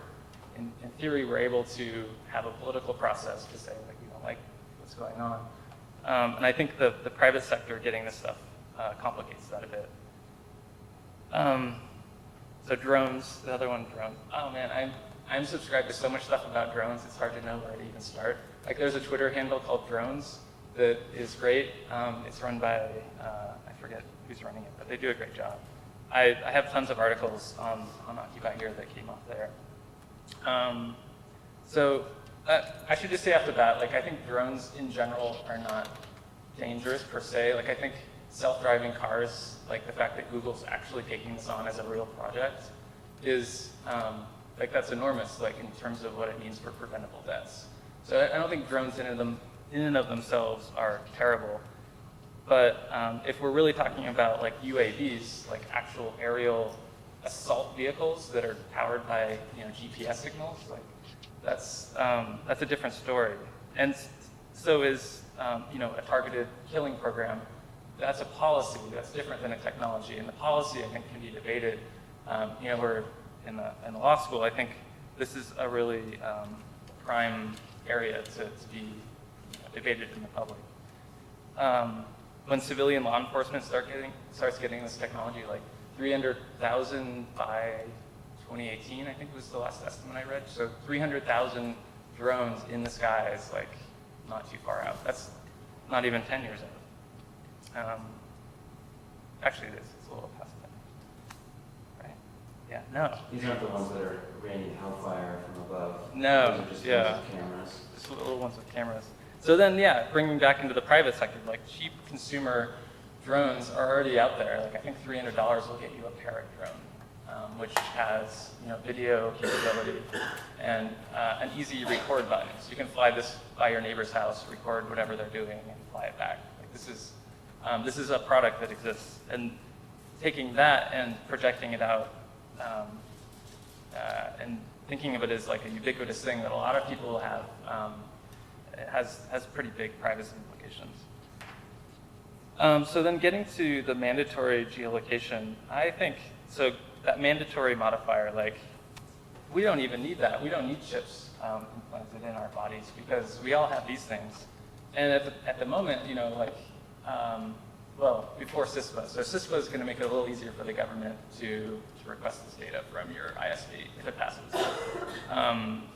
in theory, we're able to have a political process to say, like, we don't like what's going on. And I think the private sector getting this stuff complicates that a bit. So drones, the other one, drones. Oh man, I'm subscribed to so much stuff about drones, it's hard to know where to even start. Like there's a Twitter handle called Drones that is great. It's run by, I forget who's running it, but they do a great job. I have tons of articles on Occupy here that came off there. So I should just say off the bat, like I think drones in general are not dangerous per se. Like I think self-driving cars, like the fact that Google's actually taking this on as a real project is, like that's enormous, like in terms of what it means for preventable deaths. So I don't think drones in and of themselves are terrible. But if we're really talking about like UAVs, like actual aerial assault vehicles that are powered by GPS signals, like that's a different story. And so is a targeted killing program. That's a policy that's different than a technology, and the policy I think can be debated. We're in the law school. I think this is a really prime area to be debated in the public. When civilian law enforcement starts getting this technology, like 300,000 by 2018, I think was the last estimate I read. So 300,000 drones in the sky is like not too far out. That's not even 10 years out. Actually, it is. It's a little past that. Right? Yeah. No. These aren't the ones that are raining hellfire from above. No. Those are just Yeah. ones with cameras. Just little ones with cameras. So then, yeah, bringing back into the private sector, like cheap consumer drones are already out there. Like I think $300 will get you a Parrot drone, which has video capability and an easy record button. So you can fly this by your neighbor's house, record whatever they're doing, and fly it back. Like this is a product that exists, and taking that and projecting it out and thinking of it as like a ubiquitous thing that a lot of people have. Has pretty big privacy implications. So then getting to the mandatory geolocation, I think, so that mandatory modifier, like, we don't even need that. We don't need chips implanted in our bodies because we all have these things. And at the moment, before CISPA. So CISPA is going to make it a little easier for the government to request this data from your ISP if it passes.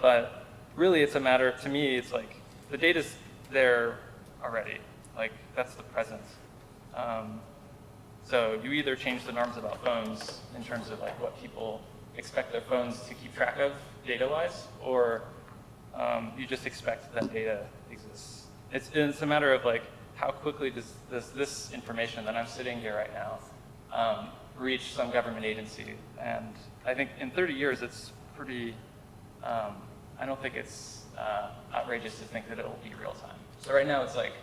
But really, it's a matter, to me, it's like, the data's there already. Like, that's the present. So you either change the norms about phones in terms of like what people expect their phones to keep track of data-wise, or you just expect that data exists. It's a matter of like, how quickly does this information that I'm sitting here right now reach some government agency? And I think in 30 years, it's pretty, I don't think it's outrageous to think that it will be real time. So right now it's like,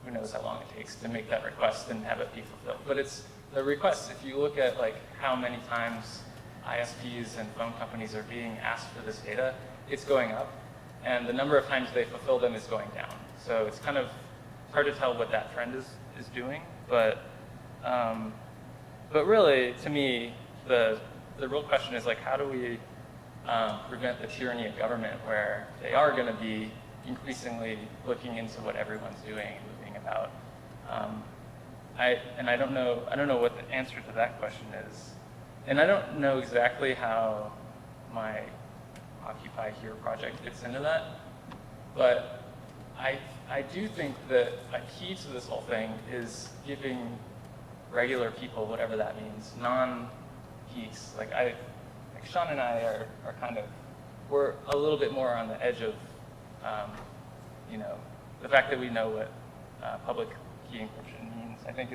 who knows how long it takes to make that request and have it be fulfilled. But it's the request, if you look at like how many times ISPs and phone companies are being asked for this data, it's going up. And the number of times they fulfill them is going down. So it's kind of hard to tell what that trend is doing. But really, to me, the real question is like, how do we prevent the tyranny of government where they are going to be increasingly looking into what everyone's doing and moving about. I don't know what the answer to that question is. And I don't know exactly how my Occupy Here project fits into that. But I do think that a key to this whole thing is giving regular people, whatever that means, non-geeks, like Sean and I are kind of, we're a little bit more on the edge of, the fact that we know what public key encryption means, I think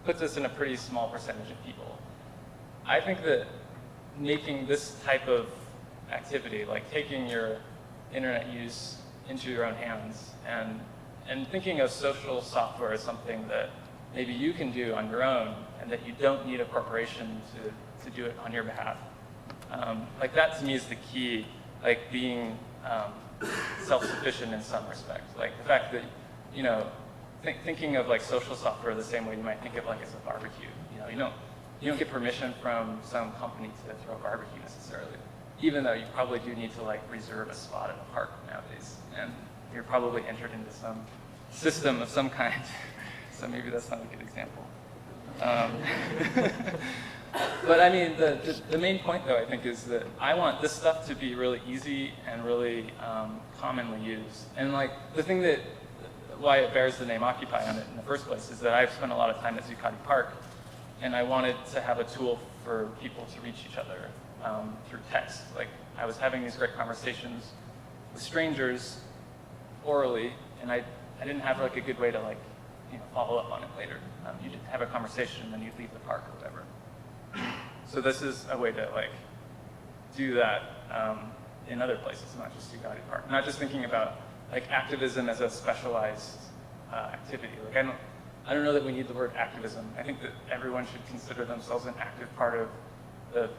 puts us in a pretty small percentage of people. I think that making this type of activity, like taking your internet use into your own hands and thinking of social software as something that maybe you can do on your own and that you don't need a corporation to do it on your behalf. Like that to me is the key, like being self-sufficient in some respect. Like the fact that, thinking of like social software the same way you might think of like as a barbecue. You don't get permission from some company to throw a barbecue necessarily, even though you probably do need to like reserve a spot in a park nowadays. And you're probably entered into some system of some kind. So maybe that's not a good example. But I mean, the main point, though, I think, is that I want this stuff to be really easy and really commonly used. And like the thing why it bears the name Occupy on it in the first place is that I've spent a lot of time at Zuccotti Park, and I wanted to have a tool for people to reach each other through text. Like I was having these great conversations with strangers orally, and I didn't have like a good way to like follow up on it later. You just have a conversation and then you leave the park or whatever. So this is a way to like do that in other places, not just Zuccotti Park. Not just thinking about like activism as a specialized activity. Like I don't know that we need the word activism. I think that everyone should consider themselves an active part of the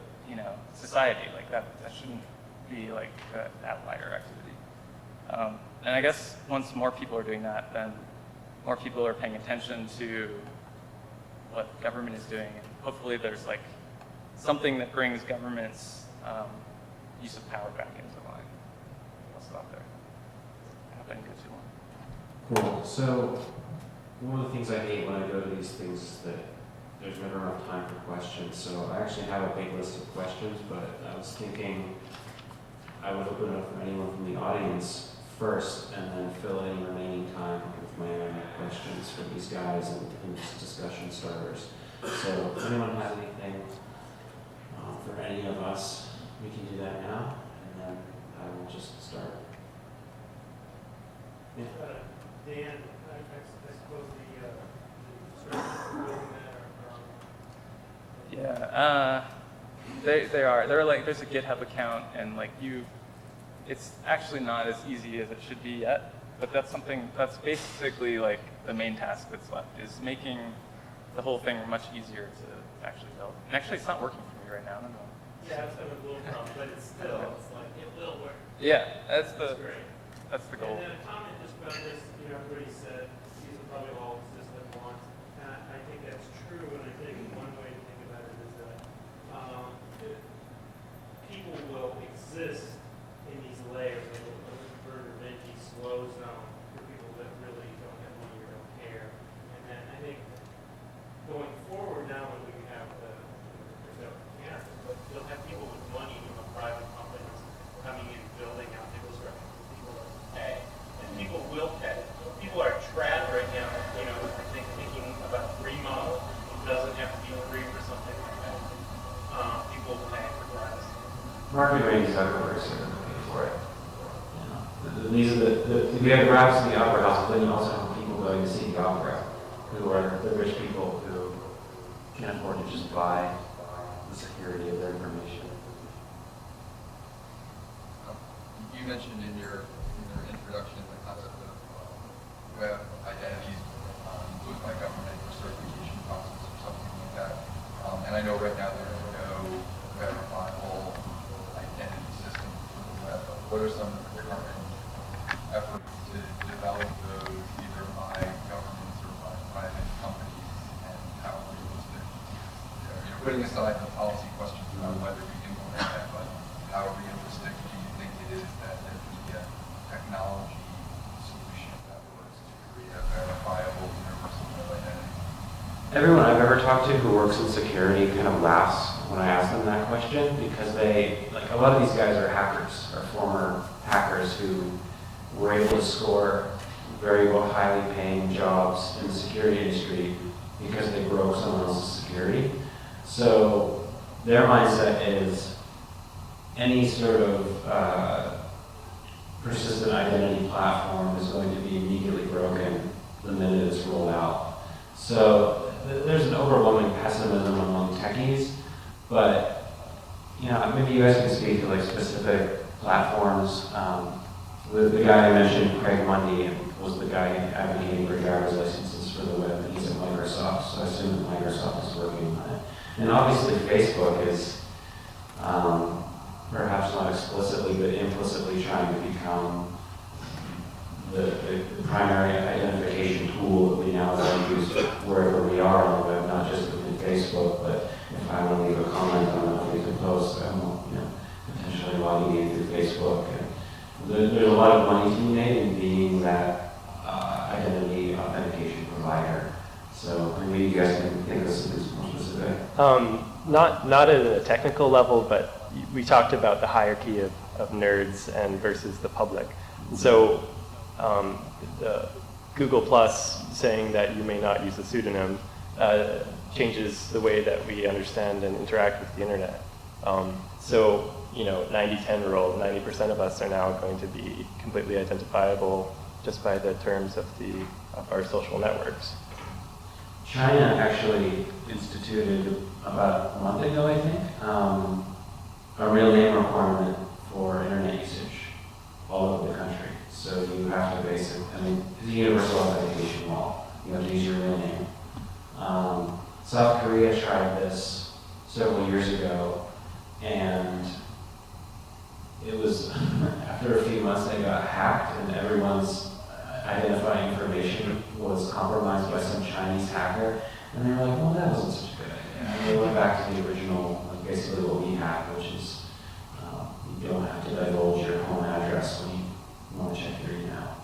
society. Like that shouldn't be like an outlier activity. And I guess once more people are doing that, then more people are paying attention to what government is doing, and hopefully there's like something that brings government's use of power back into line. I'll stop there. I hope I didn't go too long. Cool. So one of the things I hate when I go to these things is that there's never enough time for questions. So I actually have a big list of questions, but I was thinking I would open it up for anyone from the audience first, and then fill any remaining time with my own questions for these guys and just discussion starters. So if anyone has anything for any of us, we can do that now, and then I will just start. Yeah. Dan, I suppose the building that Yeah, they are. They're like, there's a GitHub account, and like it's actually not as easy as it should be yet, but that's basically like the main task that's left, is making the whole thing much easier to actually build. And actually it's not working for me right now, I don't know. Yeah, it's having a little problem, but it's like, it will work. Yeah, that's Great. the goal. And then a comment just about this, everybody said these will probably all exist at once. And I think that's true, and I think one way to think about it is that people will exist in these layers, like a Berger Vinci slow zone for people that really don't have money or don't care. And then I think going forward now when we have the crypto, but you'll have people with money from private companies coming in, building out infrastructure for people to pay. And people will pay. People are trapped right now, I think thinking about free model. It doesn't have to be free for something like that. People pay for privacy. Market Randi Zuckerberg certainly paid for it. These are we have graphs in the opera house, but then you also have people going to see the opera, who are the rich people who can afford to just buy the security of their information. You mentioned in your introduction the concept of web identities used by government for certification process or something like that. And I know right now there's no verifiable identity system for the web. What are some of the current efforts to develop those either by governments or by private companies, and how realistic, putting aside the policy questions about whether we implement that, but how realistic do you think it is that there can be a technology solution that works to create a verifiable universal web identity? Everyone I've ever talked to who works in security kind of laughs when I ask them that question, because a lot of these guys are hackers, or former hackers who were able to score very well, highly paying jobs in the security industry because they broke someone else's security. So their mindset is any sort of persistent identity platform is going to be immediately broken the minute it's rolled out. So there's an overwhelming pessimism among techies, but maybe you guys can speak to like specific platforms. The guy I mentioned, Craig Mundy, was the guy advocating for driver's licenses for the web, and he's at Microsoft, so I assume that Microsoft is working on it. And obviously Facebook is perhaps not explicitly, but implicitly trying to become the primary identification tool that we now use wherever we are on the web, not just within Facebook, but if I want to leave a comment on a Facebook post, I'm potentially logging in through Facebook. And there's a lot of money to be made in being that identity authentication provider. So maybe you guys can think of something more specific. Not at a technical level, but we talked about the hierarchy of nerds and versus the public. So Google Plus saying that you may not use a pseudonym changes the way that we understand and interact with the internet. So 90-10 rule, 90% of us are now going to be completely identifiable just by the terms of our social networks. China actually instituted about a month ago, I think, a real name requirement for internet usage all over the country. So you have to it's a universal authentication several years ago, and it was after a few months they got hacked, and everyone's identifying information was compromised by some Chinese hacker, and they were like, well, that wasn't such a good idea. And they went back to the original, like basically what we have, which is you don't have to divulge your home address when you want to check your email.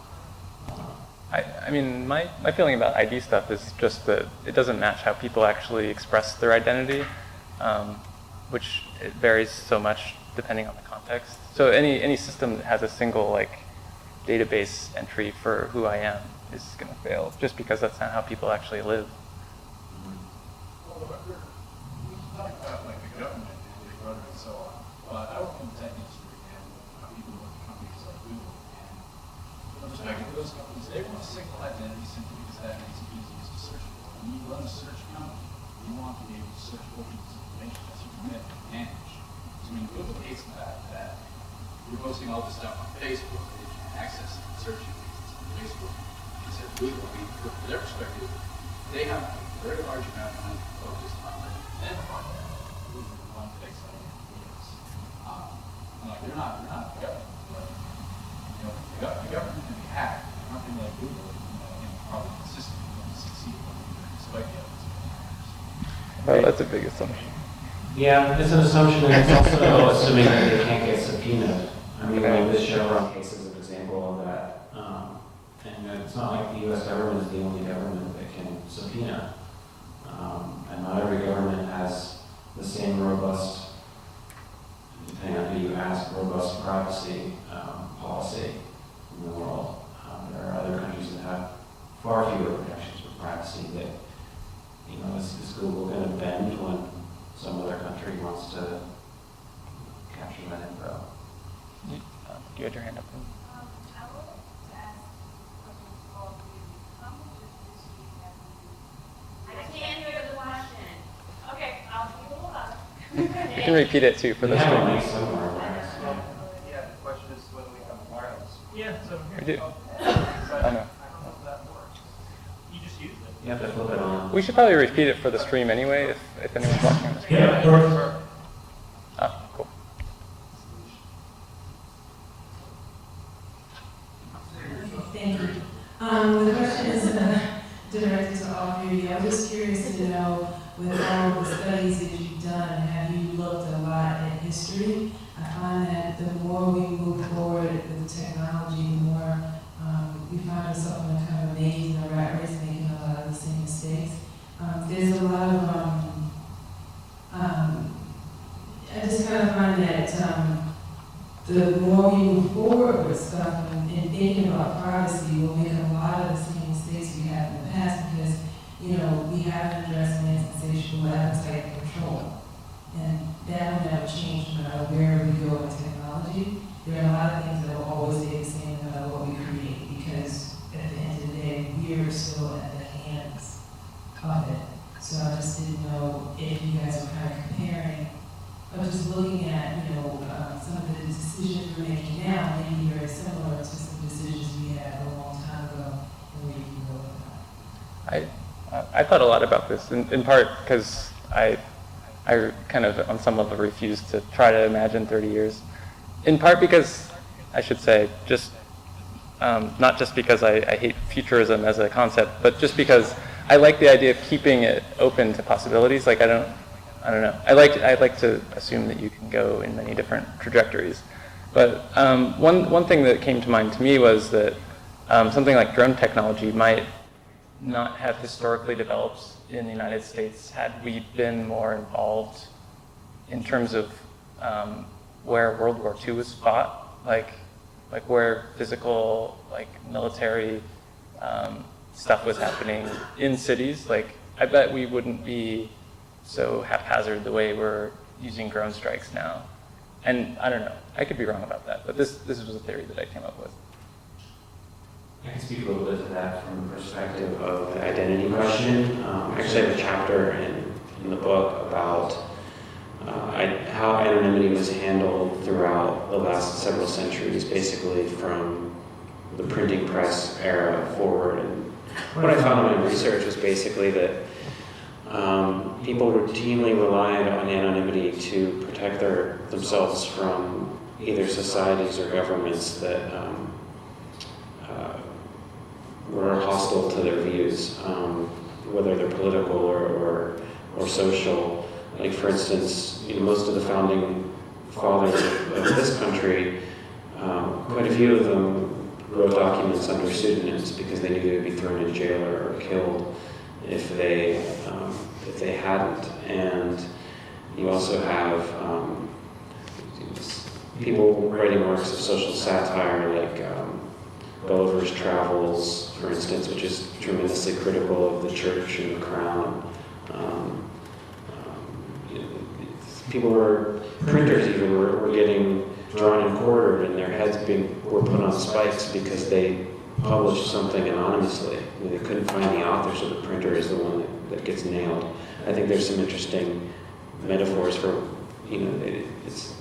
I mean, my feeling about ID stuff is just that it doesn't match how people actually express their identity, which it varies so much depending on the context. So any system that has a single like database entry for who I am is going to fail, just because that's not how people actually live. Well, we can talk about like the government and Big Brother and so on, but I work in the tech industry and people work at companies like Google. And from the perspective of those companies, they want a single identity simply because that makes it easiest to search for. When you run a search company, you want to be able to search for people's information. That's your competitive advantage. So when Google hates the fact that you're posting all this stuff on Facebook, they can access it and search your business on Facebook. Instead of Google, from their perspective, they have a very large amount of money focused on identifying that. Google is one to fix that. Like they're not the government, but the government can be hacked. A company like Google, can probably consistently succeed despite the evidence. Well, that's a big assumption. Yeah, it's an assumption, and it's also assuming that they can't get subpoenaed. I mean, like this Chevron case is an example of that. And it's not like the U.S. government is the only government that can subpoena. And not every government has the same robust, depending on who you ask, robust privacy policy in the world. There are other countries that have far fewer protections for privacy that, is Google going to bend when some other country wants to capture that info? You had your hand up. I wanted to ask questions for all of you. How much of this week have you? I can't hear the question. Okay, I'll speak a little louder. You can repeat it too for the Yeah, stream. like somewhere. Yeah, the question is whether we have wireless. Yeah, so We here. do. But I know. I don't know if that works. You just use it. You have to flip it on. We should probably repeat it for the stream anyway, if anyone's watching on the stream. Yeah, perfect. Oh, cool. Thank you. The question is directed to all of you. I was just curious to know, with all of the studies that you've done, have you looked a lot at history? I find that the more we move forward with technology, the more we find ourselves in a kind of maze and a rat race, making a lot of the same mistakes. There's a lot of, I just kind of find that the more we move forward with stuff and thinking about privacy, we'll make a lot of the same mistakes we have in the past because, we haven't addressed man's insatiable appetite for control. And that will never change no matter where we go in technology. There are a lot of things that will always stay the same no matter what we create because at the end of the day, we are still at the hands of it. So I just didn't know if you guys were kind of comparing, or just looking at, some of the decisions we're making now may be very similar to some decisions we had a long time ago and where you can go with that. I thought a lot about this, in part because I kind of, on some level, refused to try to imagine 30 years. In part because, I should say, just not just because I hate futurism as a concept, but just because I like the idea of keeping it open to possibilities. Like I don't know. I like to assume that you can go in many different trajectories. But one thing that came to mind to me was that something like drone technology might not have historically developed in the United States had we been more involved in terms of where World War II was fought, like where physical, military stuff was happening in cities. I bet we wouldn't be so haphazard the way we're using drone strikes now. And I don't know, I could be wrong about that, but this was a theory that I came up with. I can speak a little bit to that from the perspective of the identity question. Actually, I have a chapter in the book about how anonymity was handled throughout the last several centuries, basically from the printing press era forward. And what I found in my research was basically that people routinely relied on anonymity to protect themselves from either societies or governments that were hostile to their views, whether they're political or social. Like, for instance, most of the founding fathers of this country, quite a few of them wrote documents under pseudonyms because they knew they would be thrown in jail or killed if they hadn't. And you also have people writing works of social satire, like Gulliver's Travels, for instance, which is tremendously critical of the church and the crown. People printers even were getting drawn and quartered, and their heads were put on spikes because they published something anonymously. They couldn't find the author, so the printer is the one that gets nailed. I think there's some interesting metaphors for, it's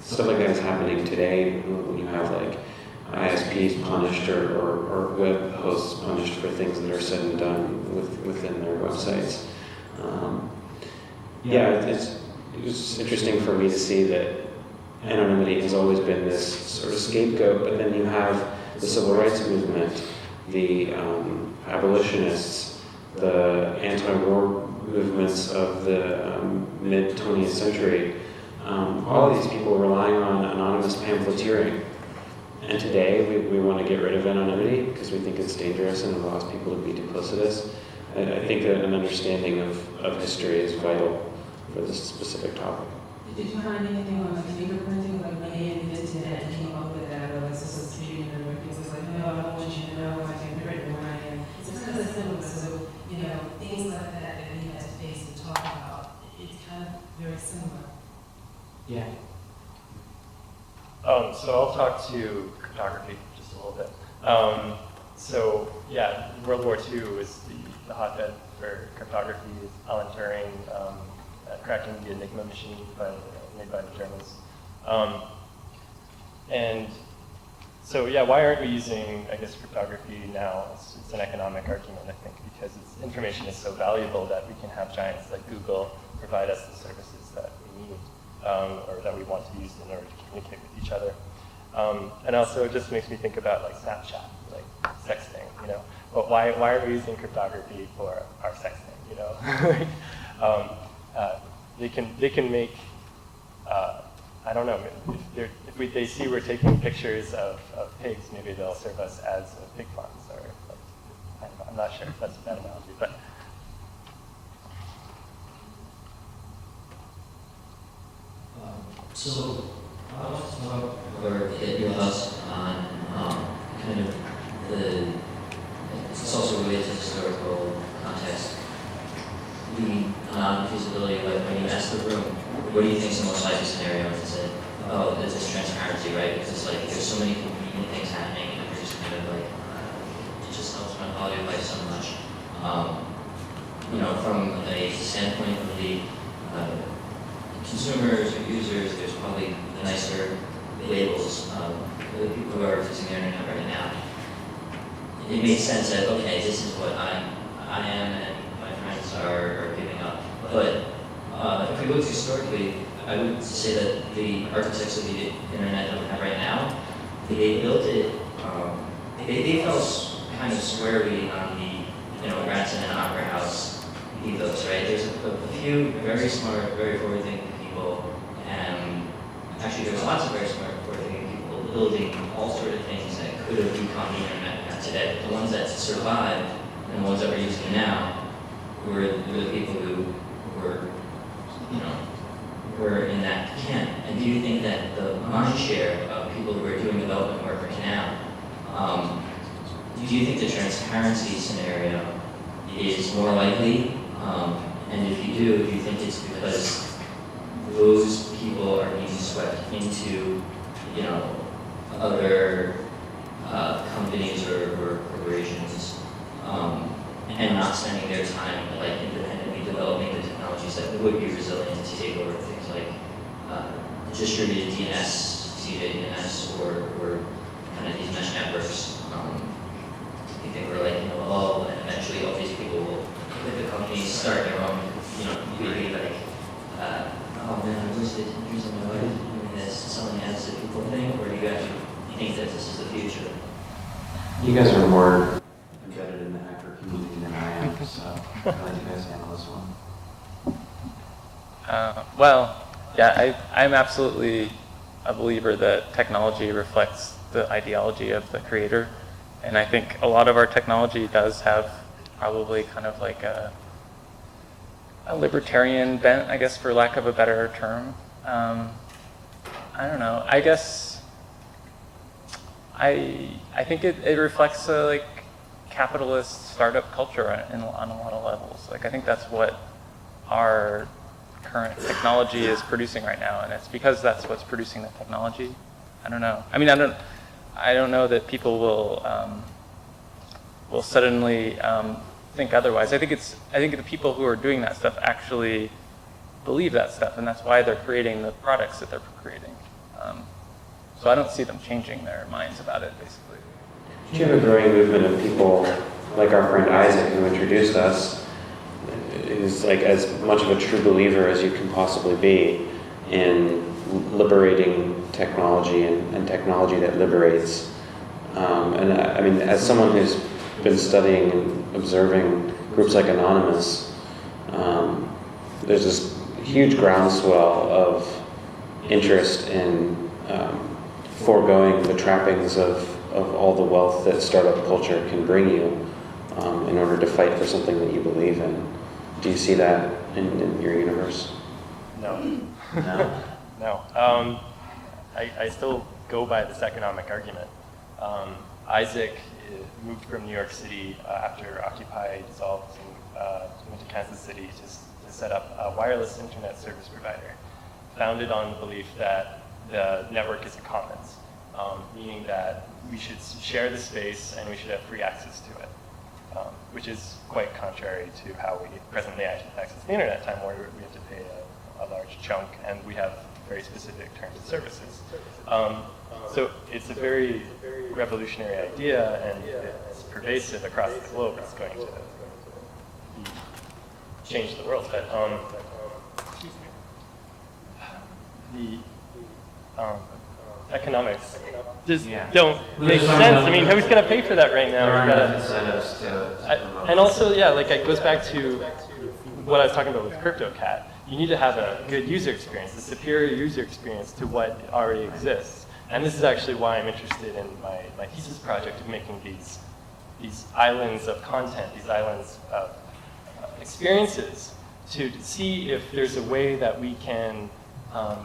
stuff like that is happening today when you have like ISPs punished or web hosts punished for things that are said and done within their websites. It was interesting for me to see that anonymity has always been this sort of scapegoat, but then you have the civil rights movement, the abolitionists, the anti-war movements of the mid-20th century. All of these people relying on anonymous pamphleteering. And today we want to get rid of anonymity because we think it's dangerous and allows people to be duplicitous. I think that an understanding of history is vital for this specific topic. Did you find anything on like fingerprinting, like when they invented that and came up with that, or like association, and where people was like, no, I don't want you to know I can print where I am. So it's kind of similar. So, things like that we had to face and talk about. It's kind of very similar. Yeah. So I'll talk to cryptography just a little bit. World War II was the hotbed for cryptography. Alan Turing cracking the Enigma machine made by the Germans. Why aren't we using, cryptography now? It's an economic argument, I think, because information is so valuable that we can have giants like Google provide us the services that we need, or that we want to use in order to communicate with each other. And also, it just makes me think about like Snapchat, like sexting, But why aren't we using cryptography for our sexting, They can make, I don't know, if they see we're taking pictures of pigs, maybe they'll serve us ads of pig farms, or I don't know, I'm not sure if that's a bad analogy, but. So I want to talk or get your thoughts on kind of it's also related to historical context. The feasibility, like when you ask the room, what do you think is the most likely scenario? And it said, oh, it's this transparency, right? Because it's like there's so many convenient things happening, and you're just kind of like, it just helps my quality of life so much. From a standpoint of the consumers or users, there's probably the nicer labels for the people who are using the internet right now. It makes sense that, okay, this is what I am and my friends are giving up. But if we look historically, I would say that the architects of the internet that we have right now, they built it, they fell kind of squarely on the rats in an opera house ethos, right? There's a few very smart, very forward-thinking people, and actually there's lots of very smart, forward-thinking people building all sorts of things that could have become the internet we have today. The ones that survived and the ones that we're using now were the people who were in that camp. And do you think that the mind share of people who are doing development work right now, do you think the transparency scenario is more likely? And if you do you think it's because those people are being swept into, other companies or corporations, and not spending their time like independently developing the technologies that would be resilient to take over things like distributed DNS, CDNS, or kind of these mesh networks? I think they were like, and eventually all these people will, the companies start their own You guys are more embedded in the hacker community than I am, so I'll let you guys handle this one. Well, yeah, I'm absolutely a believer that technology reflects the ideology of the creator. And I think a lot of our technology does have probably kind of like a libertarian bent, I guess, for lack of a better term. I don't know. I guess I think it reflects a like capitalist startup culture on a lot of levels. Like I think that's what our current technology is producing right now, and it's because that's what's producing the technology. I don't know. I mean, I don't know that people will suddenly think otherwise. I think the people who are doing that stuff actually believe that stuff, and that's why they're creating the products that they're creating. So I don't see them changing their minds about it, basically. You have a growing movement of people like our friend Isaac, who introduced us, who's like as much of a true believer as you can possibly be in liberating technology and technology that liberates. And I mean, as someone who's been studying and observing groups like Anonymous, there's this huge groundswell of interest in foregoing the trappings of all the wealth that startup culture can bring you in order to fight for something that you believe in. Do you see that in your universe? No. No? No. I still go by this economic argument. Isaac moved from New York City after Occupy dissolved and went to Kansas City to set up a wireless internet service provider, founded on the belief that the network is a commons, meaning that we should share the space and we should have free access to it, which is quite contrary to how we presently access the internet time, where we have to pay a large chunk and we have very specific terms and services. So it's a very revolutionary idea, and it's pervasive across the globe. It's going to change the world. But the economics just don't make sense. I mean, who's going to pay for that right now? There are enough incentives to and also, yeah, like it goes back to what I was talking about with crypto.cat. You need to have a good user experience, a superior user experience to what already exists. And this is actually why I'm interested in my thesis project of making these islands of content, these islands of experiences, to see if there's a way that we can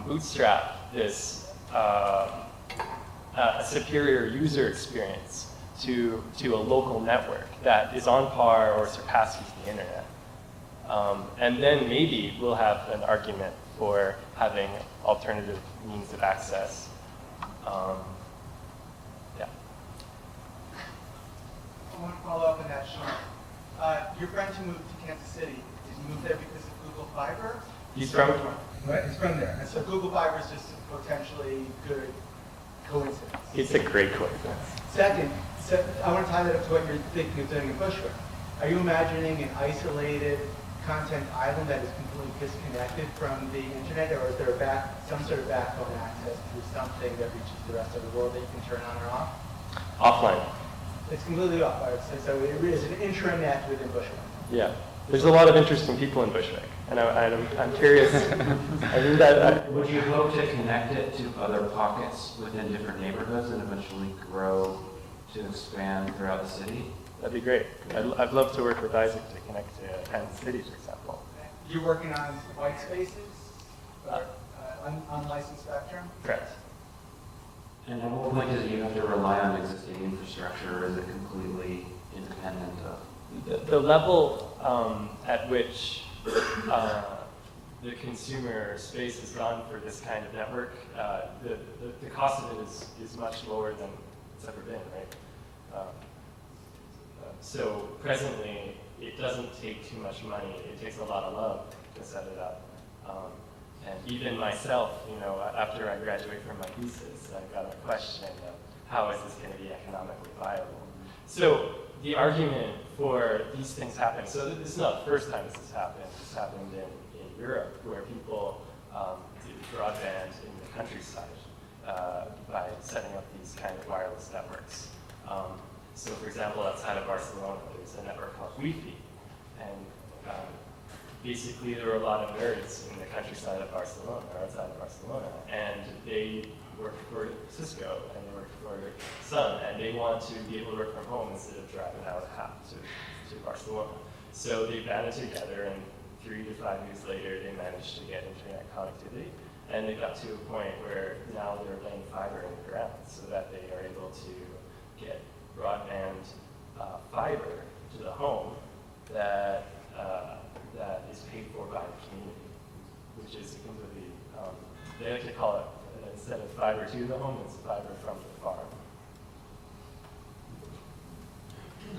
bootstrap this a superior user experience to a local network that is on par or surpasses the internet. And then maybe we'll have an argument for having alternative means of access. Yeah. I want to follow up on that, Sean. Your friend who moved to Kansas City, did he move there because of Google Fiber? He's from? Right, he's from there. And so Google Fiber is just a potentially good coincidence. It's a great coincidence. Second, I want to tie that up to what you're thinking of doing in Bushwick. Are you imagining an isolated content island that is completely disconnected from the internet, or is there some sort of backbone access through something that reaches the rest of the world that you can turn on or off? Offline. It's completely off. Right? So it is an intranet within Bushwick. Yeah. There's a lot of interesting people in Bushwick, and I'm curious. I think that would you hope to connect it to other pockets within different neighborhoods and eventually grow to expand throughout the city? That'd be great. I'd love to work with Isaac to connect to Kansas City, for example. You're working on white spaces, or unlicensed spectrum? Correct. And at what point does it you have to rely on existing infrastructure, or is it completely independent of? The level at which the consumer space has gone for this kind of network, the cost of it is much lower than it's ever been, right? So presently, it doesn't take too much money. It takes a lot of love to set it up. And even myself, after I graduate from my thesis, I've got a question of how is this going to be economically viable? So the argument for these things happen. So this is not the first time this has happened. This happened in Europe, where people did broadband in the countryside by setting up these kind of wireless networks. So for example, outside of Barcelona, there's a network called Wi-Fi. And basically there were a lot of nerds in the countryside of Barcelona, or outside of Barcelona, and they worked for Cisco and they worked for Sun, and they want to be able to work from home instead of driving an hour and a half to Barcelona. So they banded together, and 3 to 5 years later, they managed to get internet connectivity. And they got to a point where now they're laying fiber in the ground so that they are able to get broadband fiber to the home that is paid for by the community, which is completely, they like to call it, instead of fiber to the home, it's fiber from the farm.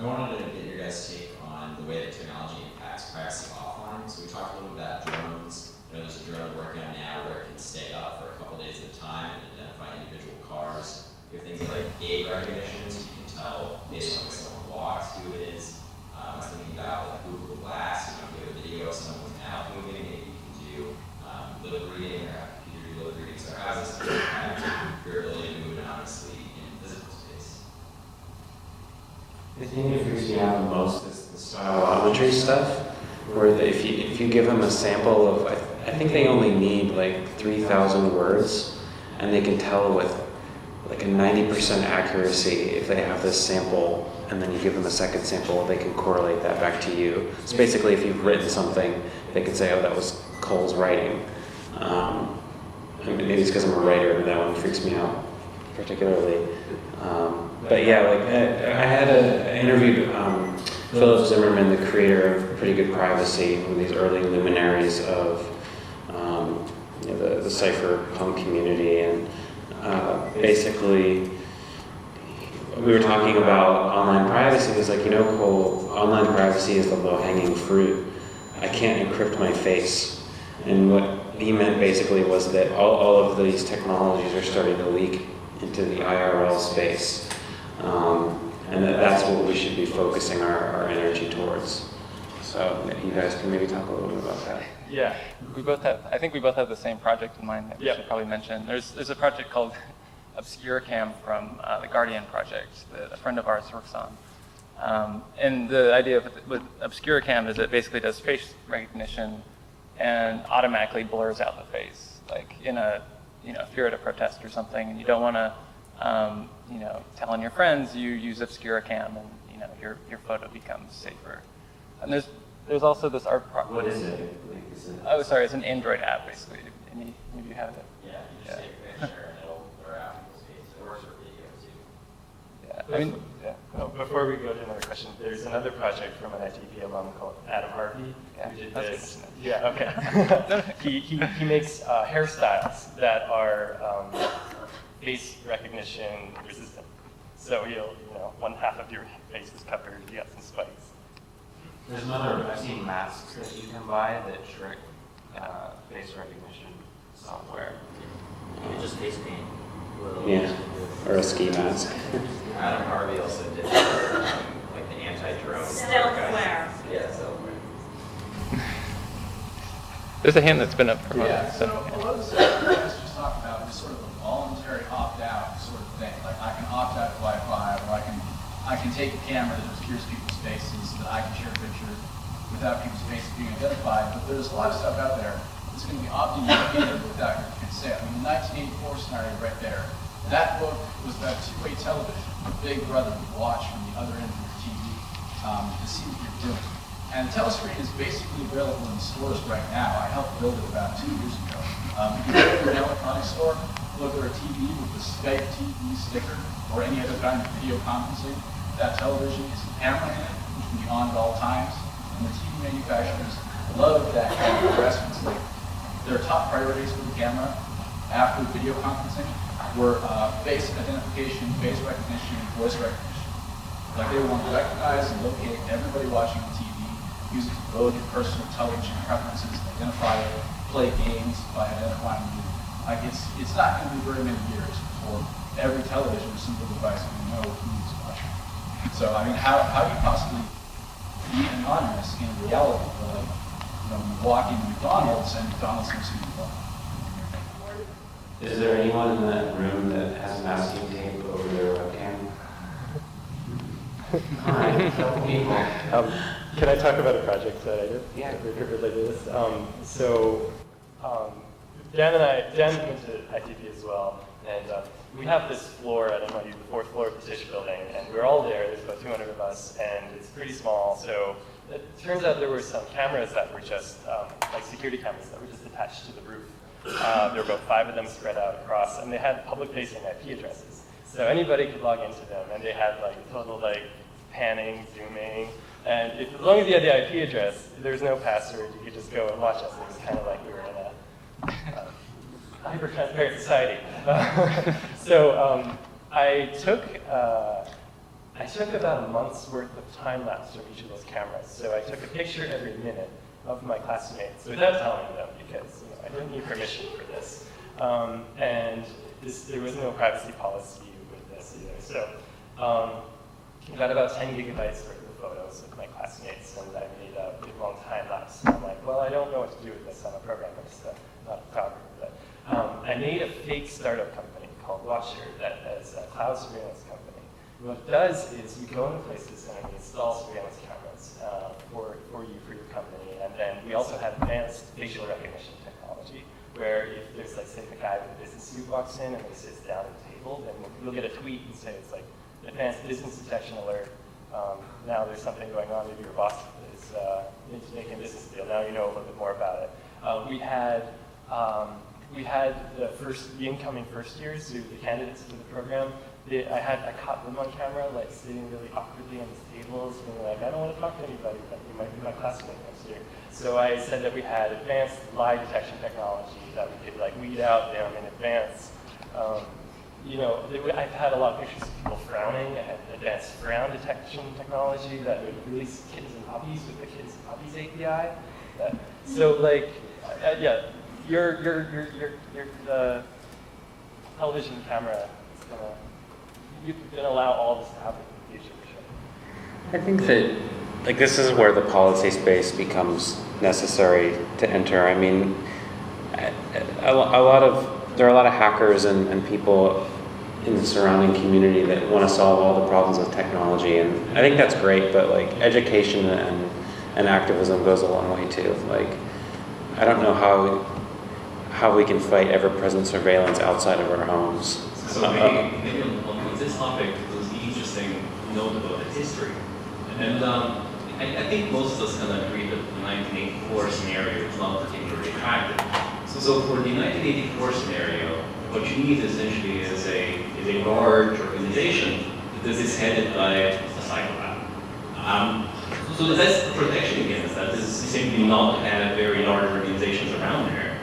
I wanted to get your guys' take on the way that technology impacts privacy offline. So we talked a little bit about drones. There's a drone working on now where it can stay up for a couple days at a time and identify individual cars. You have things like gait recognition, so you can tell based on when someone walks who it is. I was thinking about like Google Glass, you have a video of someone without moving, maybe you can do lip reading or have computer do lip reading. So how does this impact your ability to move anonymously in physical space? The thing that freaks me out the most is the stylometry stuff, where if you give them a sample of, I think they only need like 3,000 words, and they can tell with like a 90% accuracy if they have this sample, and then you give them a second sample, they can correlate that back to you. So basically, if you've written something, they can say, oh, that was Cole's writing. I mean, maybe it's because I'm a writer, but that one freaks me out particularly. But yeah, like I interviewed Philip Zimmerman, the creator of Pretty Good Privacy, one of these early luminaries of the cypherpunk community, and basically we were talking about online privacy. He was like, Cole, online privacy is the low-hanging fruit. I can't encrypt my face. And what he meant basically was that all of these technologies are starting to leak into the IRL space. And that's what we should be focusing our energy towards. So you guys can maybe talk a little bit about that. Yeah, I think we both have the same project in mind that we should probably mention. There's a project called ObscuraCam from the Guardian project that a friend of ours works on. And the idea with ObscuraCam is it basically does face recognition and automatically blurs out the face. Like if you're at a protest or something and you don't want to tell on your friends, you use ObscuraCam, and your photo becomes safer. And there's also this art project. What is it? Oh, sorry, it's an Android app basically. Maybe you have it. Yeah, you just take a picture and it'll blur out people's faces. It works for video too. Yeah, I mean, Oh, before we go to another question, there's another project from an ITP alum called Adam Harvey who did this. Yeah, okay. he makes hairstyles that are face recognition resistant. So one half of your face is covered, you got some spikes. There's another, I've seen masks that you can buy that trick face recognition software. You just face paint. Yeah, or a ski mask. Adam Harvey also did like the anti-drone. Stealthware. Yeah, stealthware. there's a hand that's been up for a moment. Yeah, so a lot of the stuff you guys just talked about is sort of a voluntary opt-out sort of thing. Like I can opt out of Wi-Fi, or I can take a camera that obscures people's faces so that I can share a picture without people's faces being identified. But there's a lot of stuff out there that's going to be opting in without your consent. I mean, the 1984 scenario right there, that book was about two-way television. Big Brother would watch from the other end of your TV to see what you're doing. And the telescreen is basically available in stores right now. I helped build it about 2 years ago. You can go to an electronics store, look at a TV with the Skype TV sticker or any other kind of video conferencing. That television is a camera in it, which can be on at all times. And the TV manufacturers love that kind of investment. Like their top priorities for the camera after video conferencing were face identification, face recognition, and voice recognition. Like they want to recognize and locate everybody watching the TV, use it to load your personal television preferences, identify it, play games by identifying you. Like it's not going to be very many years before every television or simple device will know who's watching. So I mean, how do you possibly be anonymous in reality? You walk into McDonald's and McDonald's knows who you are. Is there anyone in that room that has masking tape over their webcam? Can I talk about a project that I did? Yeah. Related to this? Dan went to ITP as well, and we have this floor at NYU, the 4th floor of the Tisch building, and we're all there. There's about 200 of us, and it's pretty small. So it turns out there were some cameras that were just like security cameras that were just attached to the roof. There were about 5 of them spread out across, and they had public-facing IP addresses. So anybody could log into them, and they had like total like panning, zooming, and as long as you had the IP address, there's no password. You could just go and watch us. It was kind of like we were in a hyper-transparent society. So I took about a month's worth of time lapse from each of those cameras. So I took a picture every minute of my classmates without telling them, because I didn't need permission for this. And there was no privacy policy with this either. So I got about 10 gigabytes worth of photos of my classmates, and I made a big long time lapse. I'm like, well, I don't know what to do with this. I'm a programmer, so not a photographer. But I made a fake startup company called Watcher that is a cloud surveillance company. And what it does is you go into places and we install surveillance cameras for your company. And then we also have advanced facial recognition technology, where if there's like, say, a guy with a business suit walks in and he sits down at the table, then we'll get a tweet and say it's like advanced business detection alert. Now there's something going on. Maybe your boss is making a business deal. Now you know a little bit more about it. We had the incoming first years, the candidates for the program. I caught them on camera, like sitting really awkwardly on these tables, being like, I don't want to talk to anybody, but you might be my classmate next year. So I said that we had advanced lie detection technology that we could like weed out them in advance. I've had a lot of pictures of people frowning. I had advanced frown detection technology that would release kittens and puppies with the Kittens and Puppies API. So like, the television camera is gonna allow all this to happen in the future for sure. I think that this is where the policy space becomes necessary to enter. I mean, there are a lot of hackers and people in the surrounding community that want to solve all the problems with technology, and I think that's great. But like education and activism goes a long way too. Like, I don't know how we can fight ever-present surveillance outside of our homes. So maybe on this topic, it was interesting to note about the history. And I think most of us can agree that the 1984 scenario is not particularly attractive. So for the 1984 scenario, what you need essentially is a large organization that is headed by a psychopath. So the best protection against that is simply not to have very large organizations around there.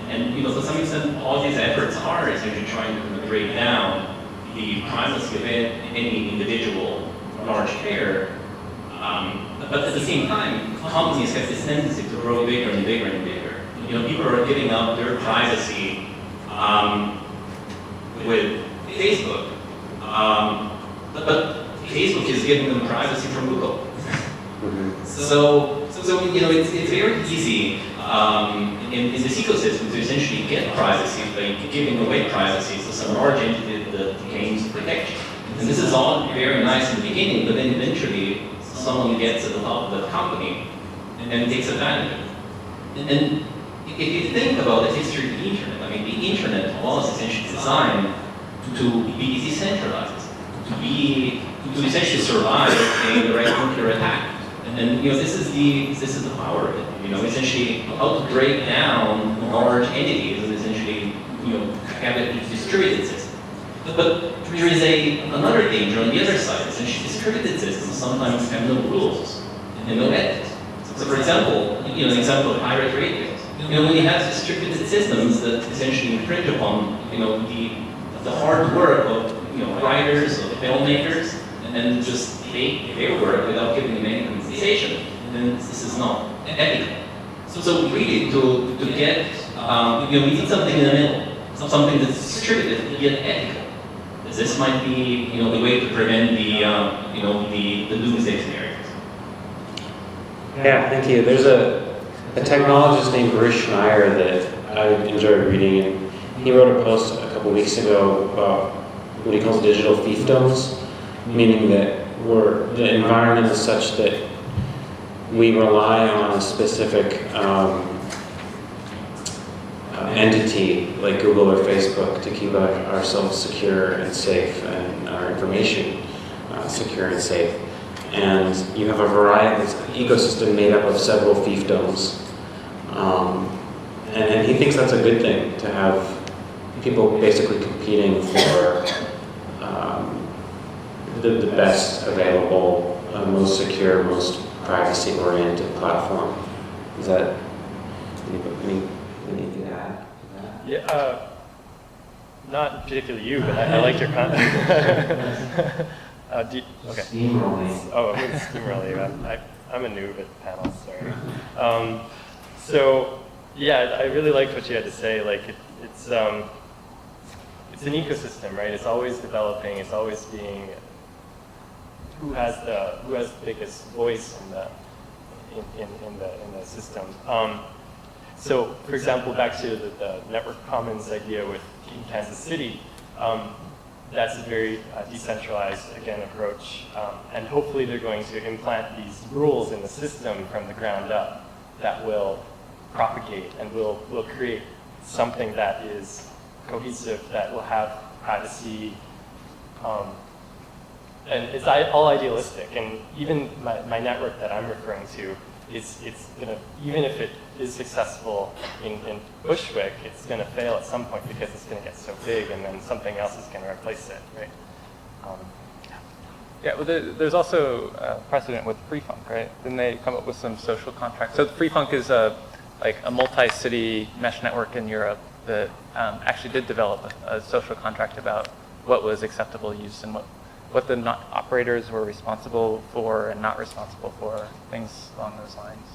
And to some extent, all these efforts are essentially trying to break down the primacy of any individual large player. But at the same time, companies have this tendency to grow bigger and bigger and bigger. People are giving up their privacy with Facebook, but Facebook is giving them privacy from Google. So it's very easy in this ecosystem to essentially get privacy by giving away privacy to some large entity that claims protection. And this is all very nice in the beginning, but then eventually someone gets at the top of the company and takes advantage of it. And if you think about the history of the internet, I mean, the internet was essentially designed to be decentralized, to essentially survive a direct nuclear attack. And this is the power of it. Essentially how to break down large entities and essentially have a distributed system. But there is another danger on the other side. Essentially, distributed systems sometimes have no rules and no ethics. So, for example, an example of pirate radio. When you have distributed systems that essentially infringe upon the hard work of writers, of filmmakers, and just take their work without giving them any compensation, then this is not ethical. So really, to get, we need something in the middle, something that's distributed yet ethical. This might be, the way to prevent the doomsday scenarios. Yeah, thank you. There's a technologist named Bruce Schneier that I enjoyed reading, and he wrote a post a couple weeks ago about what he calls digital fiefdoms, meaning that the environment is such that we rely on a specific entity like Google or Facebook to keep ourselves secure and safe and our information secure and safe. And you have a variety, it's an ecosystem made up of several fiefdoms. And he thinks that's a good thing, to have people basically competing for the best available, most secure, most privacy-oriented platform. Is that anything to add? Yeah, not particularly you, but I like your comment. Okay. Steamrolling. Oh, I'm going to steamroll you. I'm a noob at panels, sorry. So, yeah, I really liked what you had to say. Like, it's an ecosystem, right? It's always developing. It's always being who has the biggest voice in the system. So, for example, back to the network commons idea in Kansas City. That's a very decentralized, again, approach. And hopefully they're going to implant these rules in the system from the ground up that will propagate and will create something that is cohesive, that will have privacy. And it's all idealistic. And even my network that I'm referring to, it's gonna, even if it is successful in Bushwick, it's gonna fail at some point because it's gonna get so big, and then something else is gonna replace it, right? Yeah, well, there's also precedent with FreeFunk, right? Didn't they come up with some social contracts? So FreeFunk is like a multi-city mesh network in Europe that actually did develop a social contract about what was acceptable use and what the operators were responsible for and not responsible for, things along those lines.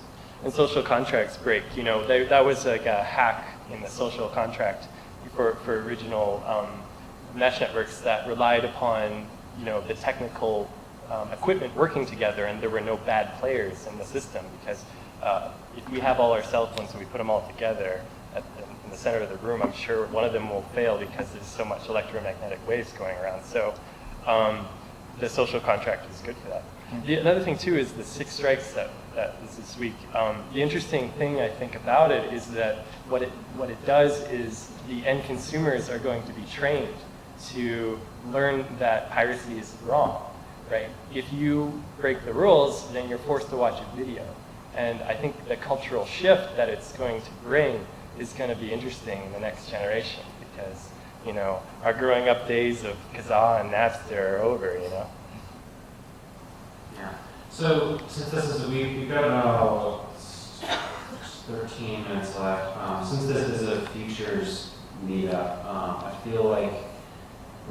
And social contracts break, you know, that was like a hack in the social contract for original mesh networks that relied upon, you know, the technical equipment working together, and there were no bad players in the system, because if we have all our cell phones and we put them all together in the center of the room, I'm sure one of them will fail because there's so much electromagnetic waves going around. So the social contract is good for that. Another thing too is the 6 strikes that is this week. The interesting thing I think about it is that what it does is the end consumers are going to be trained to learn that piracy is wrong, right? If you break the rules, then you're forced to watch a video. And I think the cultural shift that it's going to bring is going to be interesting in the next generation, because, you know, our growing up days of Kazaa and Napster are over, you know? Yeah. So since this is, we've got about 13 minutes left. Since this is a futures meetup, I feel like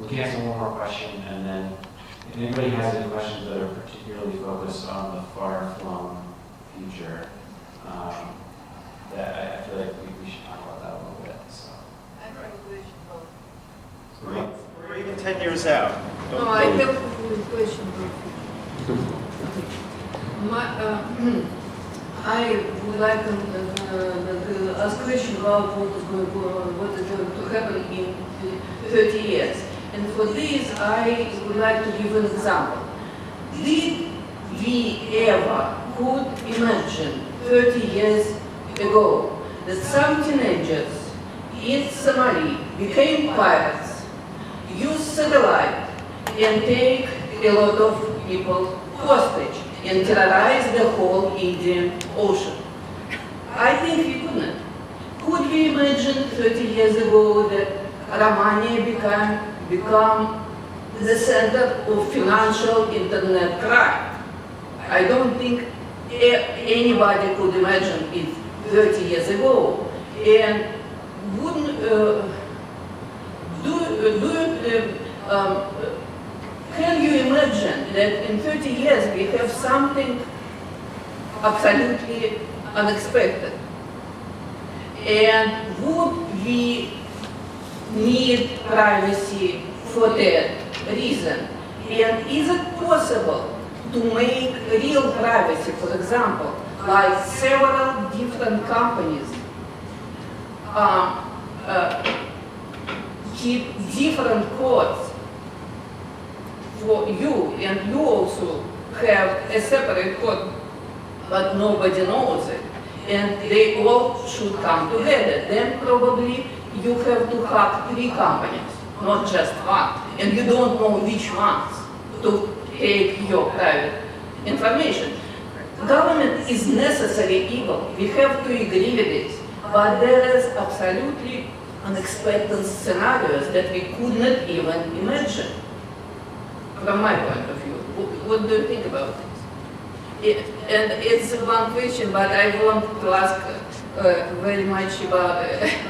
we can answer one more question, and then if anybody has any questions that are particularly focused on the far-flung future, that I feel like we should talk about that a little bit. So. I have a question. Or even 10 years out. No, I have a question. I would like to ask a question about what is going to happen in 30 years. And for this, I would like to give an example. Did we ever could imagine 30 years ago that some teenagers in Somalia became pirates, use satellite, and take a lot of people hostage and terrorize the whole Indian Ocean? I think we couldn't. Could we imagine 30 years ago that Romania become the center of financial internet crime? I don't think anybody could imagine it 30 years ago. And wouldn't can you imagine that in 30 years we have something absolutely unexpected? And would we need privacy for that reason? And is it possible to make real privacy, for example, like several different companies keep different codes for you, and you also have a separate code, but nobody knows it. And they all should come together. Then probably you have to have 3 companies, not just one. And you don't know which ones to take your private information. Government is necessary evil. We have to agree with this. But there is absolutely unexpected scenarios that we could not even imagine. From my point of view, what do you think about this? And it's one question, but I want to ask very much about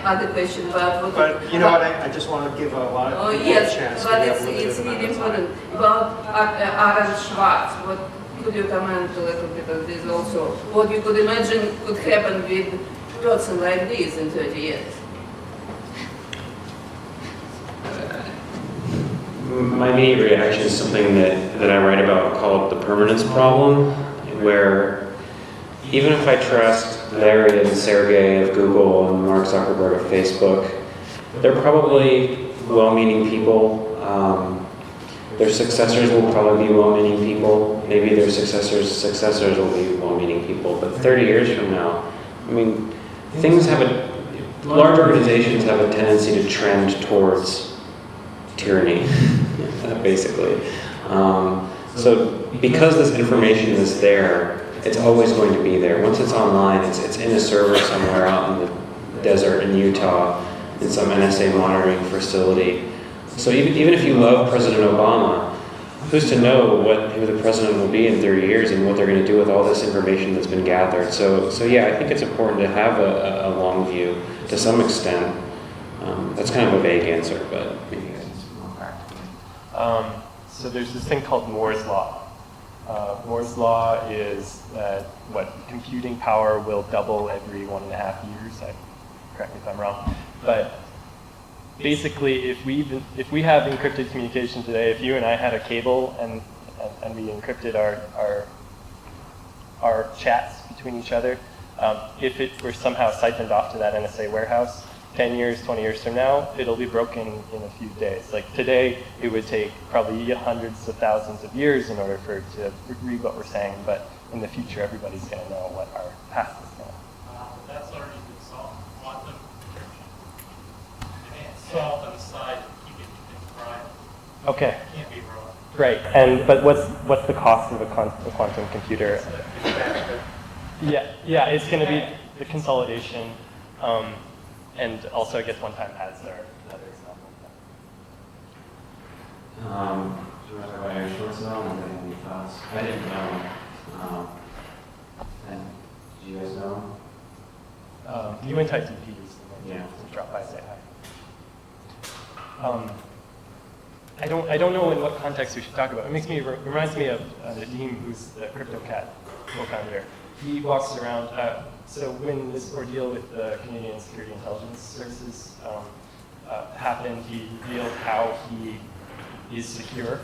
other question about what. But you know what? I just want to give a lot of people yes, a chance. but We have it's limited amount really of time. important about Aaron Schwartz. What could you comment a little bit on this also? What you could imagine could happen with a person like this in 30 years? My immediate reaction is something that I write about called the permanence problem, where even if I trust Larry and Sergey of Google and Mark Zuckerberg of Facebook, they're probably well-meaning people. Their successors will probably be well-meaning people. Maybe their successors will be well-meaning people. But 30 years from now, I mean, large organizations have a tendency to trend towards tyranny, basically. So because this information is there, it's always going to be there. Once it's online, it's in a server somewhere out in the desert in Utah, in some NSA monitoring facility. So even if you love President Obama, who's to know who the president will be in 30 years and what they're going to do with all this information that's been gathered. So yeah, I think it's important to have a long view to some extent. That's kind of a vague answer, but maybe it's more practical. So there's this thing called Moore's Law. Moore's Law is that computing power will double every 1.5 years. Correct me if I'm wrong, but basically, if we have encrypted communication today, if you and I had a cable and we encrypted our chats between each other, if it were somehow siphoned off to that NSA warehouse, 10 years, 20 years from now, it'll be broken in a few days. Like today, it would take probably hundreds of thousands of years in order for it to read what we're saying, but in the future, everybody's going to know what our past is now. That's already been solved. Quantum encryption. It's solved on the side of keeping things private. Okay. It can't be wrong. Right, but what's the cost of a quantum computer? Yeah, it's going to be the consolidation. And also, I guess one-time ads are another example. Do you want to talk about Aaron Schwartz at all? And then any thoughts? I didn't know. And do you guys know him? Untitled Chapter is the one Yeah. to drop by and say hi. I don't know in what context we should talk about. It reminds me of Nadeem, who's the crypto.cat co-founder. He walks around. So when this ordeal with the Canadian Security Intelligence Services happened, he revealed how he is secure,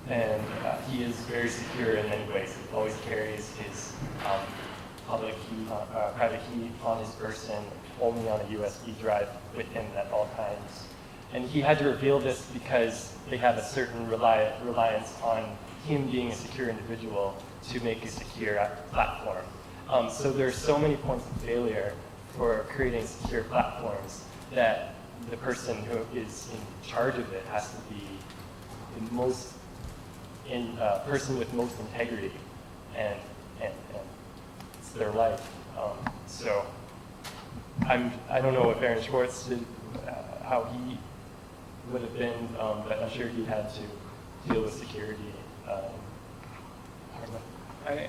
and he is very secure in many ways. He always carries his public key, private key on his person, only on a USB drive with him at all times. And he had to reveal this because they have a certain reliance on him being a secure individual to make a secure platform. So there are so many points of failure for creating secure platforms that the person who is in charge of it has to be the person with most integrity, and it's their life. So I don't know if Aaron Schwartz did, how he would have been, but I'm sure he had to deal with security.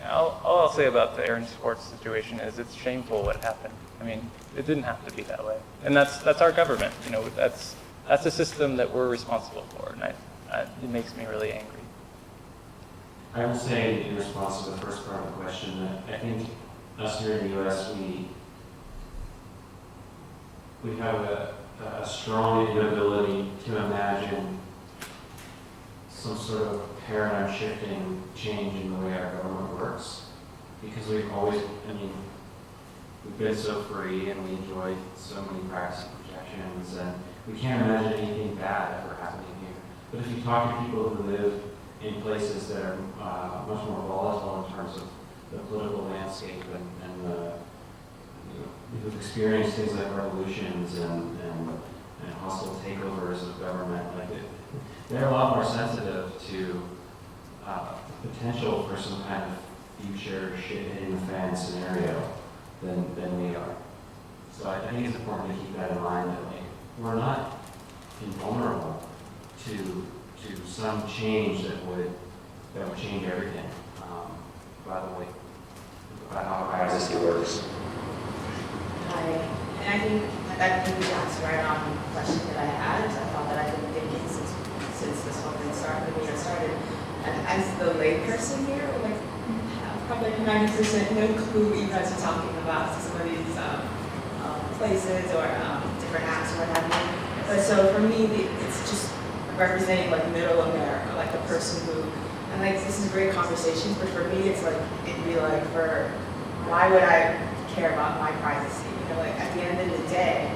All I'll say about the Aaron Schwartz situation is it's shameful what happened. I mean, it didn't have to be that way, and that's our government. You know, that's a system that we're responsible for, and it makes me really angry. I will say in response to the first part of the question that I think us here in the U.S. we have a strong inability to imagine some sort of paradigm shifting change in the way our government works, because we've been so free and we enjoy so many privacy protections, and we can't imagine anything bad ever happening here. But if you talk to people who live in places that are much more volatile in terms of the political landscape and the, who've experienced things like revolutions and hostile takeovers of government. Like they're a lot more sensitive to potential for some kind of future shit hitting the fan scenario than we are. So I think it's important to keep that in mind that like we're not invulnerable to some change that would change everything. By the way, about how privacy works. Hi, and I think that maybe that's right on the question that I had. I thought that I've been thinking since this whole thing started, the meeting started. And as the layperson here, like probably 90% no clue what you guys are talking about some of these places or different apps or what have you. But so for me, it's just representing like middle America, like the person who, and like this is great conversations, but for me it's like, it'd be like why would I care about my privacy? You know, like at the end of the day,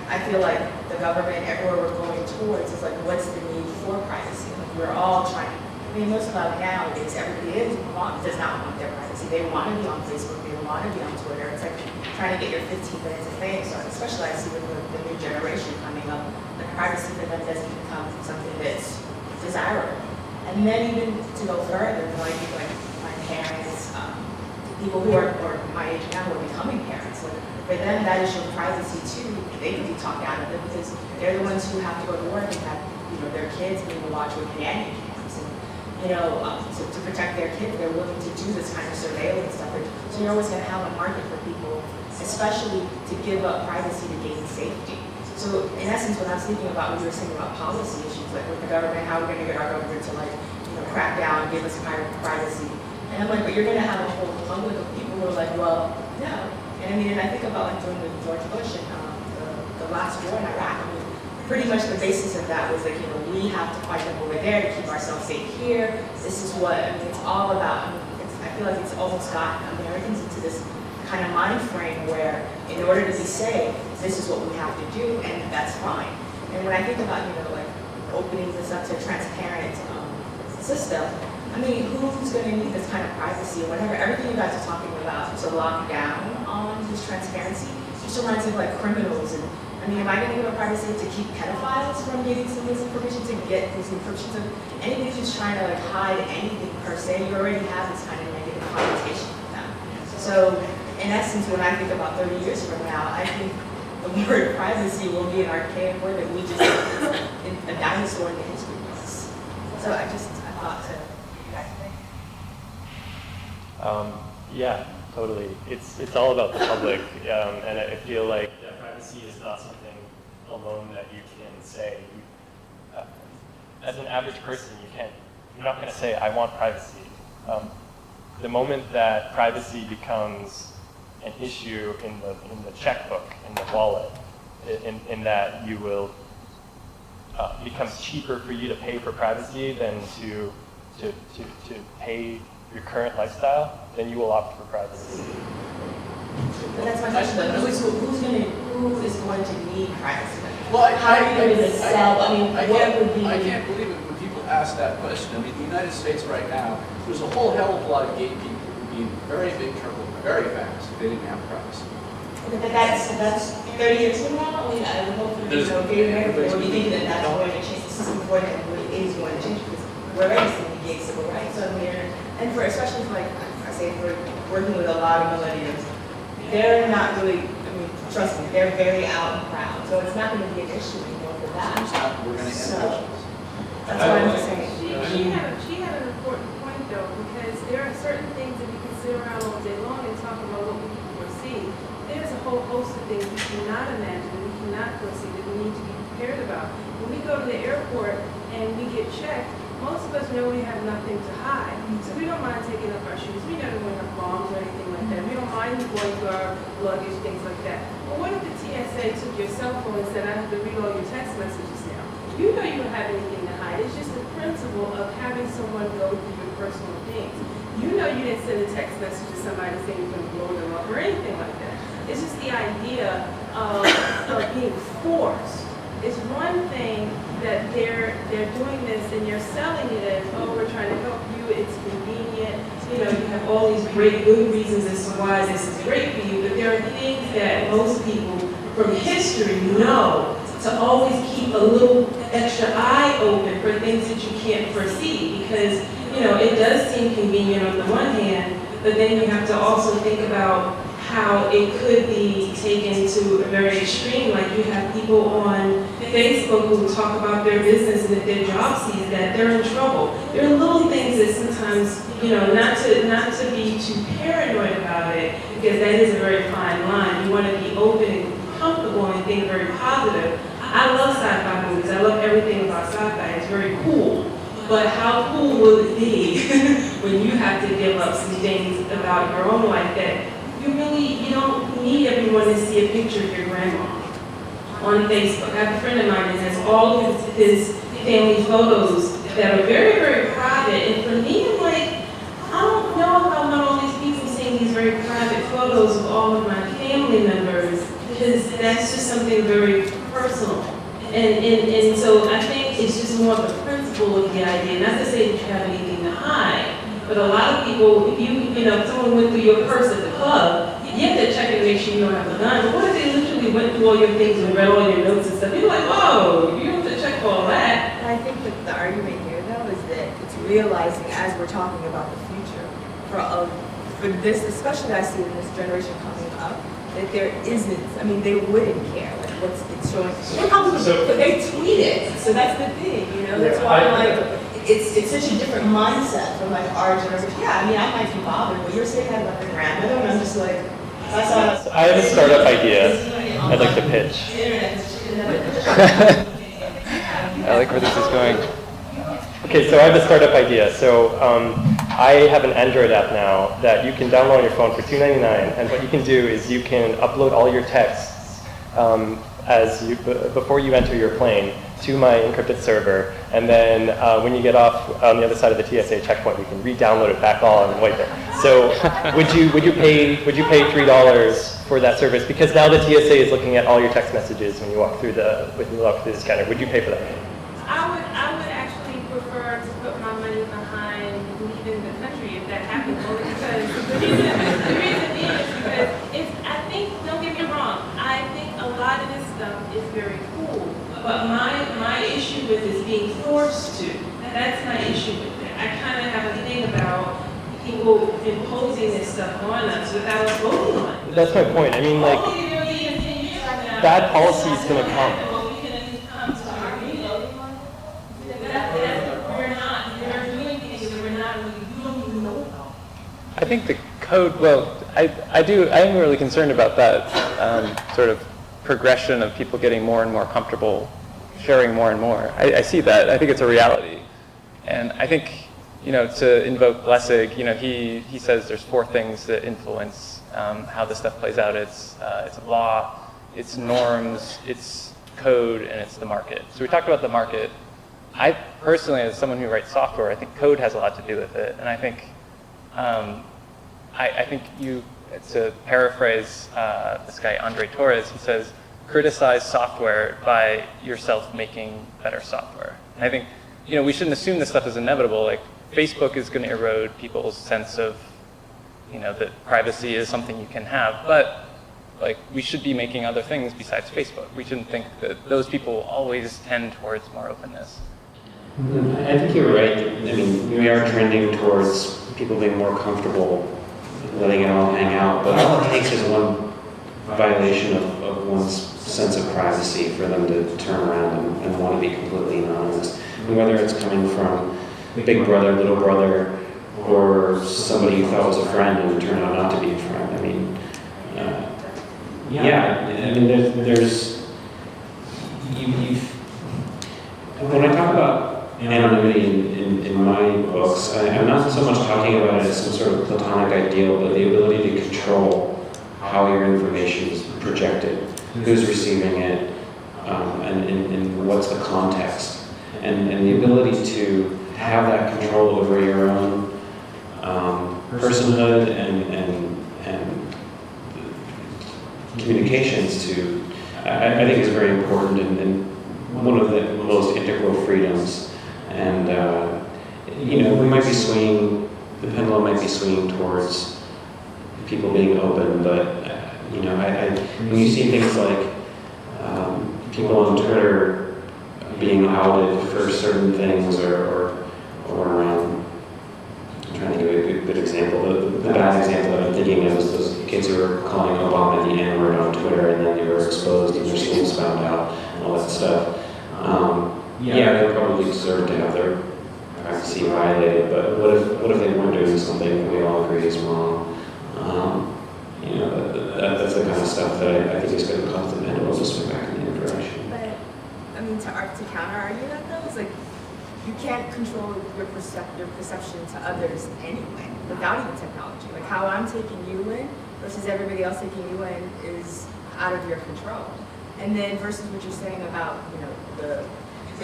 I feel like the government, everywhere we're going towards is like, what's the need for privacy? Like we're all trying, I mean, most of our nowadays, everybody does not want their privacy. They want to be on Facebook, they want to be on Twitter. It's like trying to get your 15 minutes of fame. So especially I see with the new generation coming up, like privacy for them doesn't become something that's desirable. And then even to go further, like my parents, people who are or my age now who are becoming parents, like for them that is your privacy too. They can be talked out of it because they're the ones who have to go to work and have their kids being watched with nanny cams and to protect their kids, they're willing to do this kind of surveillance stuff. So you're always going to have a market for people, especially to give up privacy to gain safety. So in essence, when I was thinking about what you were saying about policy issues, like with the government, how we're going to get our government to crack down, give us privacy. And I'm like, but you're going to have a whole public of people who are like, well, no. And I mean, and I think about like during George Bush and the last war in Iraq. I mean, pretty much the basis of that was like, we have to fight them over there to keep ourselves safe here. This is what, I mean, it's all about. I mean, I feel like it's almost gotten Americans into this kind of mind frame where in order to be safe, this is what we have to do, and that's fine. And when I think about, like opening this up to a transparent system, I mean, who's going to need this kind of privacy or whatever? Everything you guys are talking about to lock down on this transparency just reminds me of like criminals. And I mean, am I going to give a privacy to keep pedophiles from getting some of this information, to get these encryptions of anybody who's trying to like hide anything per se? You already have this kind of negative connotation with them. So in essence, when I think about 30 years from now, I think the word privacy will be an archaic word that we just, a dinosaur in the history books. So I thought to, you guys think? Yeah, totally. It's all about the public, and I feel like privacy is not something alone that you can say. As an average person, you're not going to say, I want privacy. The moment that privacy becomes an issue in the checkbook, in the wallet, in that you will becomes cheaper for you to pay for privacy than to pay your current lifestyle, then you will opt for privacy. But that's my question, though. Who is going to need privacy? Well, how are you going to sell? I mean, what would be? I can't believe it when people ask that question. I mean, the United States right now, there's a whole hell of a lot of gay people who would be in very big trouble very fast if they didn't have privacy. But that's 30 years from now. I mean, I would hope that gay America will be thinking that that's going to change. This is important, and really is going to change because we're already seeing gay civil rights. So I mean, and for especially for like I say, for working with a lot of millennials, they're not really. I mean, trust me, they're very out and proud. So it's not going to be an issue anymore for that. We're going to so that's what I'm saying. She had an important point though, because there are certain things that we can sit around all day long and talk about what we can foresee. There's a whole host of things we cannot imagine, we cannot foresee, that we need to be prepared about. When we go to the airport and we get checked, most of us know we have nothing to hide. So we don't mind taking up our shoes. We never want to have bombs or anything like that. We don't mind going through our luggage, things like that. But what if the TSA took your cell phone and said, I have to read all your text messages now? You know you don't have anything to hide. It's just the principle of having someone go through your personal things. You know you didn't send a text message to somebody saying you're going to blow them up or anything like that. It's just the idea of being forced it's one thing that they're doing this and you're selling it as, oh, we're trying to help you, it's convenient, you know, you have all these great good reasons as to why this is great for you, but there are things that most people from history know to always keep a little extra eye open for things that you can't foresee, because, you know, it does seem convenient on the one hand, but then you have to also think about how it could be taken to a very extreme. Like, you have people on Facebook who talk about their business, and if their job sees that, they're in trouble. There are little things that sometimes, you know, not to be too paranoid about it, because that is a very fine line. You want to be open and comfortable and think very positive. I love sci-fi movies. I love everything about sci-fi. It's very cool. But how cool will it be when you have to give up some things about your own life that you don't need everyone to see a picture of your grandma on Facebook. I have a friend of mine that has all his family photos that are very, very private. And for me, I'm like, I don't know how I want all these people seeing these very private photos of all of my family members, because that's just something very personal. And so I think it's just more of the principle of the idea, not to say that you have anything to hide, but a lot of people, if you know, if someone went through your purse at the club, you have to check and make sure you don't have a gun. But what if they literally went through all your things and read all your notes and stuff? You're like, whoa, you don't have to check for all that. I think that the argument here, though, is that it's realizing, as we're talking about the future, for this, especially I see in this generation coming up, that there isn't, I mean, they wouldn't care. Like, what's it's showing. But they tweet it. So that's the thing, you know? That's why I'm like, it's such a different mindset from like our generation. Yeah, I mean, I might be bothered, but you're saying that about the grandmother, and I'm just like, that's all. So I have a startup idea I'd like to pitch. I like where this is going. Okay, so I have a startup idea. So I have an Android app now that you can download on your phone for $2.99, and what you can do is you can upload all your texts before you enter your plane to my encrypted server, and then when you get off on the other side of the TSA checkpoint, you can re-download it back on and wipe it. So would you pay $3 for that service? Because now the TSA is looking at all your text messages when you walk through the scanner. Would you pay for that? I would actually prefer to put my money behind leaving the country if that happens. Only because the reason being is because I think, don't get me wrong, I think a lot of this stuff is very cool. But my issue with is being forced to. That's my issue with it. I kind of have a thing about people imposing this stuff on us without us voting on it. That's my point. I mean, like, bad policy is going to come. I think the code, well, I am really concerned about that sort of progression of people getting more and more comfortable sharing more and more. I see that. I think it's a reality. And I think, you know, to invoke Lessig, you know, he says there's 4 things that influence how this stuff plays out. It's law, it's norms, it's code, and it's the market. So we talked about the market. I personally, as someone who writes software, I think code has a lot to do with it. And I think to paraphrase this guy, Andre Torres, he says, criticize software by yourself making better software. And I think, you know, we shouldn't assume this stuff is inevitable. Like, Facebook is going to erode people's sense of, you know, that privacy is something you can have. But, like, we should be making other things besides Facebook. We shouldn't think that those people always tend towards more openness. I think you're right. I mean, we are trending towards people being more comfortable letting it all hang out, but all it takes is one violation of one's sense of privacy for them to turn around and want to be completely anonymous. And whether it's coming from big brother, little brother, or somebody you thought was a friend and turned out not to be a friend. I mean, when I talk about anonymity in my books, I'm not so much talking about it as some sort of platonic ideal, but the ability to control how your information is projected, who's receiving it, and what's the context, and the ability to have that control over your own personhood and communications I think is very important, and one of the most integral freedoms. And, we might be swinging, the pendulum might be swinging towards people being open, but, when you see things like people on Twitter being outed for certain things, or I'm trying to give a good example. The bad example that I'm thinking of is those kids who were calling Obama the N-word on Twitter, and then they were exposed and their schools found out and all that stuff. They probably deserve to have their privacy violated, but what if they weren't doing something we all agree is wrong? That's the kind of stuff that I think is going to cause the pendulum to swing back in the other direction. But, to counter-argue that though, is like, you can't control your perception to others anyway, without even technology. Like, how I'm taking you in versus everybody else taking you in is out of your control. And then versus what you're saying about, the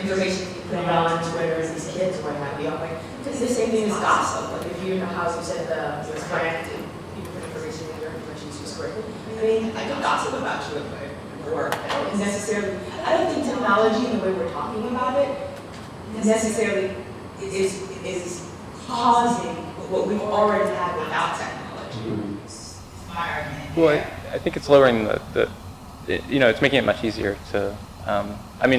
information you put on Twitter as these kids or what have you. Like, it's the same thing as gossip. Like, if you know how you said your friend, you put information in your information to squirt. I can gossip about you at work. I don't think technology and the way we're talking about it necessarily is causing what we've already had without technology. My argument. Well, I think it's lowering it's making it much easier to,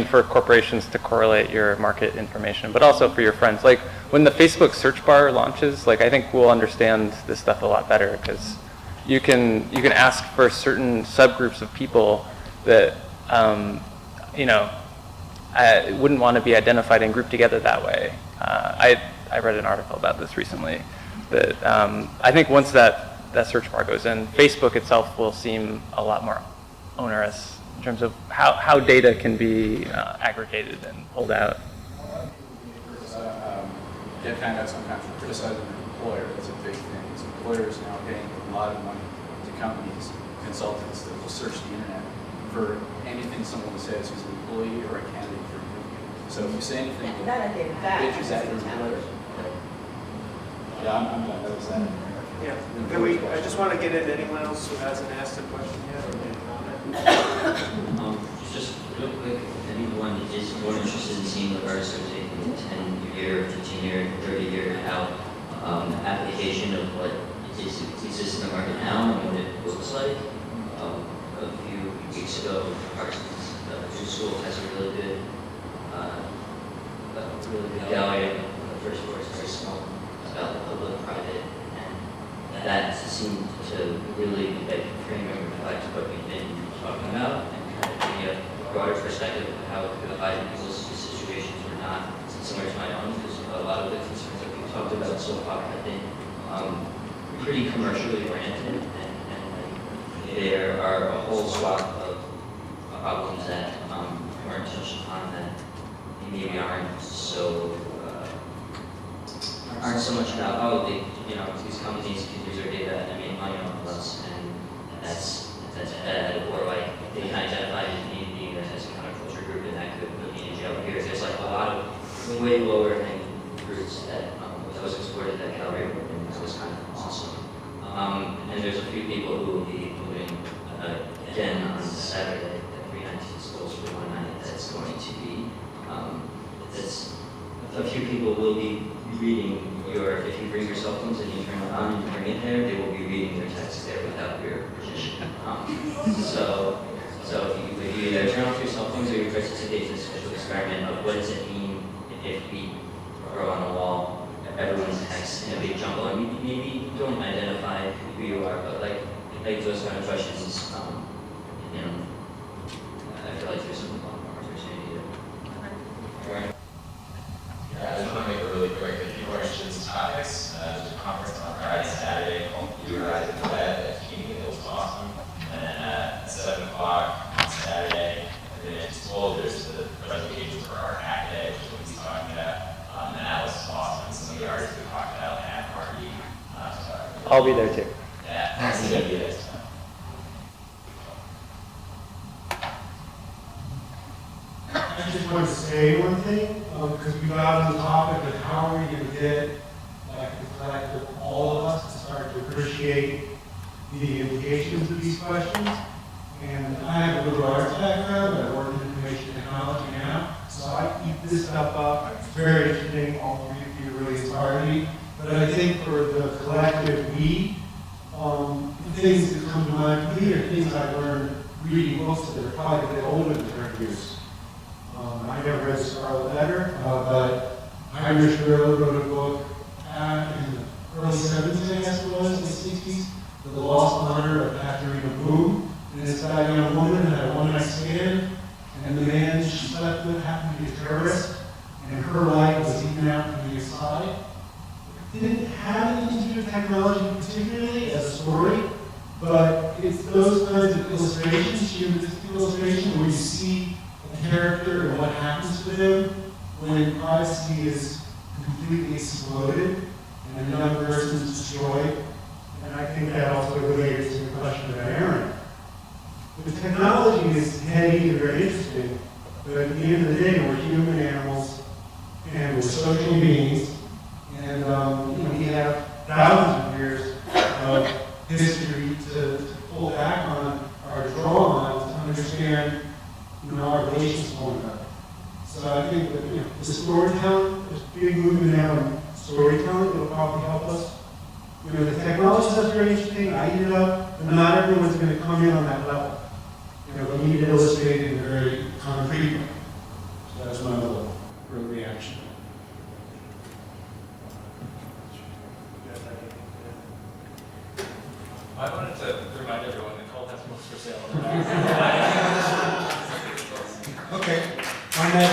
for corporations to correlate your market information, but also for your friends. Like when the Facebook search bar launches, I think we'll understand this stuff a lot better because you can ask for certain subgroups of people that, I wouldn't want to be identified and grouped together that way. I read an article about this recently that I think once that search bar goes in, Facebook itself will seem a lot more onerous in terms of how data can be aggregated and pulled out. Get found out sometimes for criticizing an employer. That's a big thing. So employers now paying a lot of money to companies, consultants that will search the internet for anything someone says who's an employee or a candidate for an interview. So if you say anything that bitches at your employer, I'm done. That was that. Yeah. I just want to get in anyone else who hasn't asked a question yet or made a comment. Just real quick, if anyone is more interested in seeing the artists are taking the 10-year, 15-year, 30-year out application of what exists in the market now and what it looks like. A few weeks ago, Parsons School has a really good gallery of the first floor. It's very small, about the public, private, and that seemed to really frame and reflect what we've been talking about and kind of give me a broader perspective of how it could apply to people's situations or not, similar to my own, because a lot of the concerns that we've talked about so far have been pretty commercially oriented, and there are a whole swath of problems that weren't touched upon that maybe aren't so much about, these companies can use our data and make money off of us, and that's bad, or they can identify an community that has a counterculture group and that could put me in jail here. There's a lot of way lower hanging fruits that was explored at that gallery, and that was kind of awesome. And there's a few people who will be moving again on Saturday at 319 schools for one night. That's going to be, a few people will be reading if you bring your cell phones and you turn it on and you bring it there, they will be reading their text there without your permission. So if you either turn off your cell phones or you participate in a special experiment of what does it mean if we throw on a wall everyone's text in a big jumble, and maybe you don't identify who you are, but like those kind of questions, I feel like there's some opportunity to. I just want to make it really quick. If people are interested in some topics, there's a conference on Friday and Saturday called Futurist at King. It was awesome. And then at 7 o'clock on Saturday, and then it's told there's the presentation for our hack day, which is what he's talking about. And that was awesome. Some of the artists we talked about, hack party. I'll be there too. Yeah, it's going to be there. I just want to say one thing, because we got on the topic of how are we going to get the collective, all of us, to start to appreciate the implications of these questions. And I have a liberal arts background, I work in information technology now, But I think for the collective we, things that come to mind for me are things I learned reading books that are probably a bit older than 30 years. I never read Scarlet Letter, but Heinrich Böll wrote a book in the early 70s, I guess it was, in the 60s, The Lost Honor of Katerina Boom. And it's about a young woman that had a one-night stand, and the man she slept with happened to be a terrorist, and her life was eaten out from the inside. It didn't have anything to do with technology particularly as a story, but it's those kinds of illustrations, humanistic illustrations, where you see a character and what happens to them when privacy is completely exploded and a young person is destroyed. And I think that also relates to the question about Aaron. The technology is heady and very interesting, but at the end of the day, we're human animals and we're social beings, and we have thousands of years of history to pull back on or draw on to understand our relations with one another. So I think that the storytelling, there's a big movement now in storytelling that will probably help us. The technology stuff's very interesting, I eat it up, but not everyone's going to come in on that level. We need to illustrate it in a very concrete way. So that's my little reaction. I wanted to remind everyone that Cole has books for sale. Okay. On that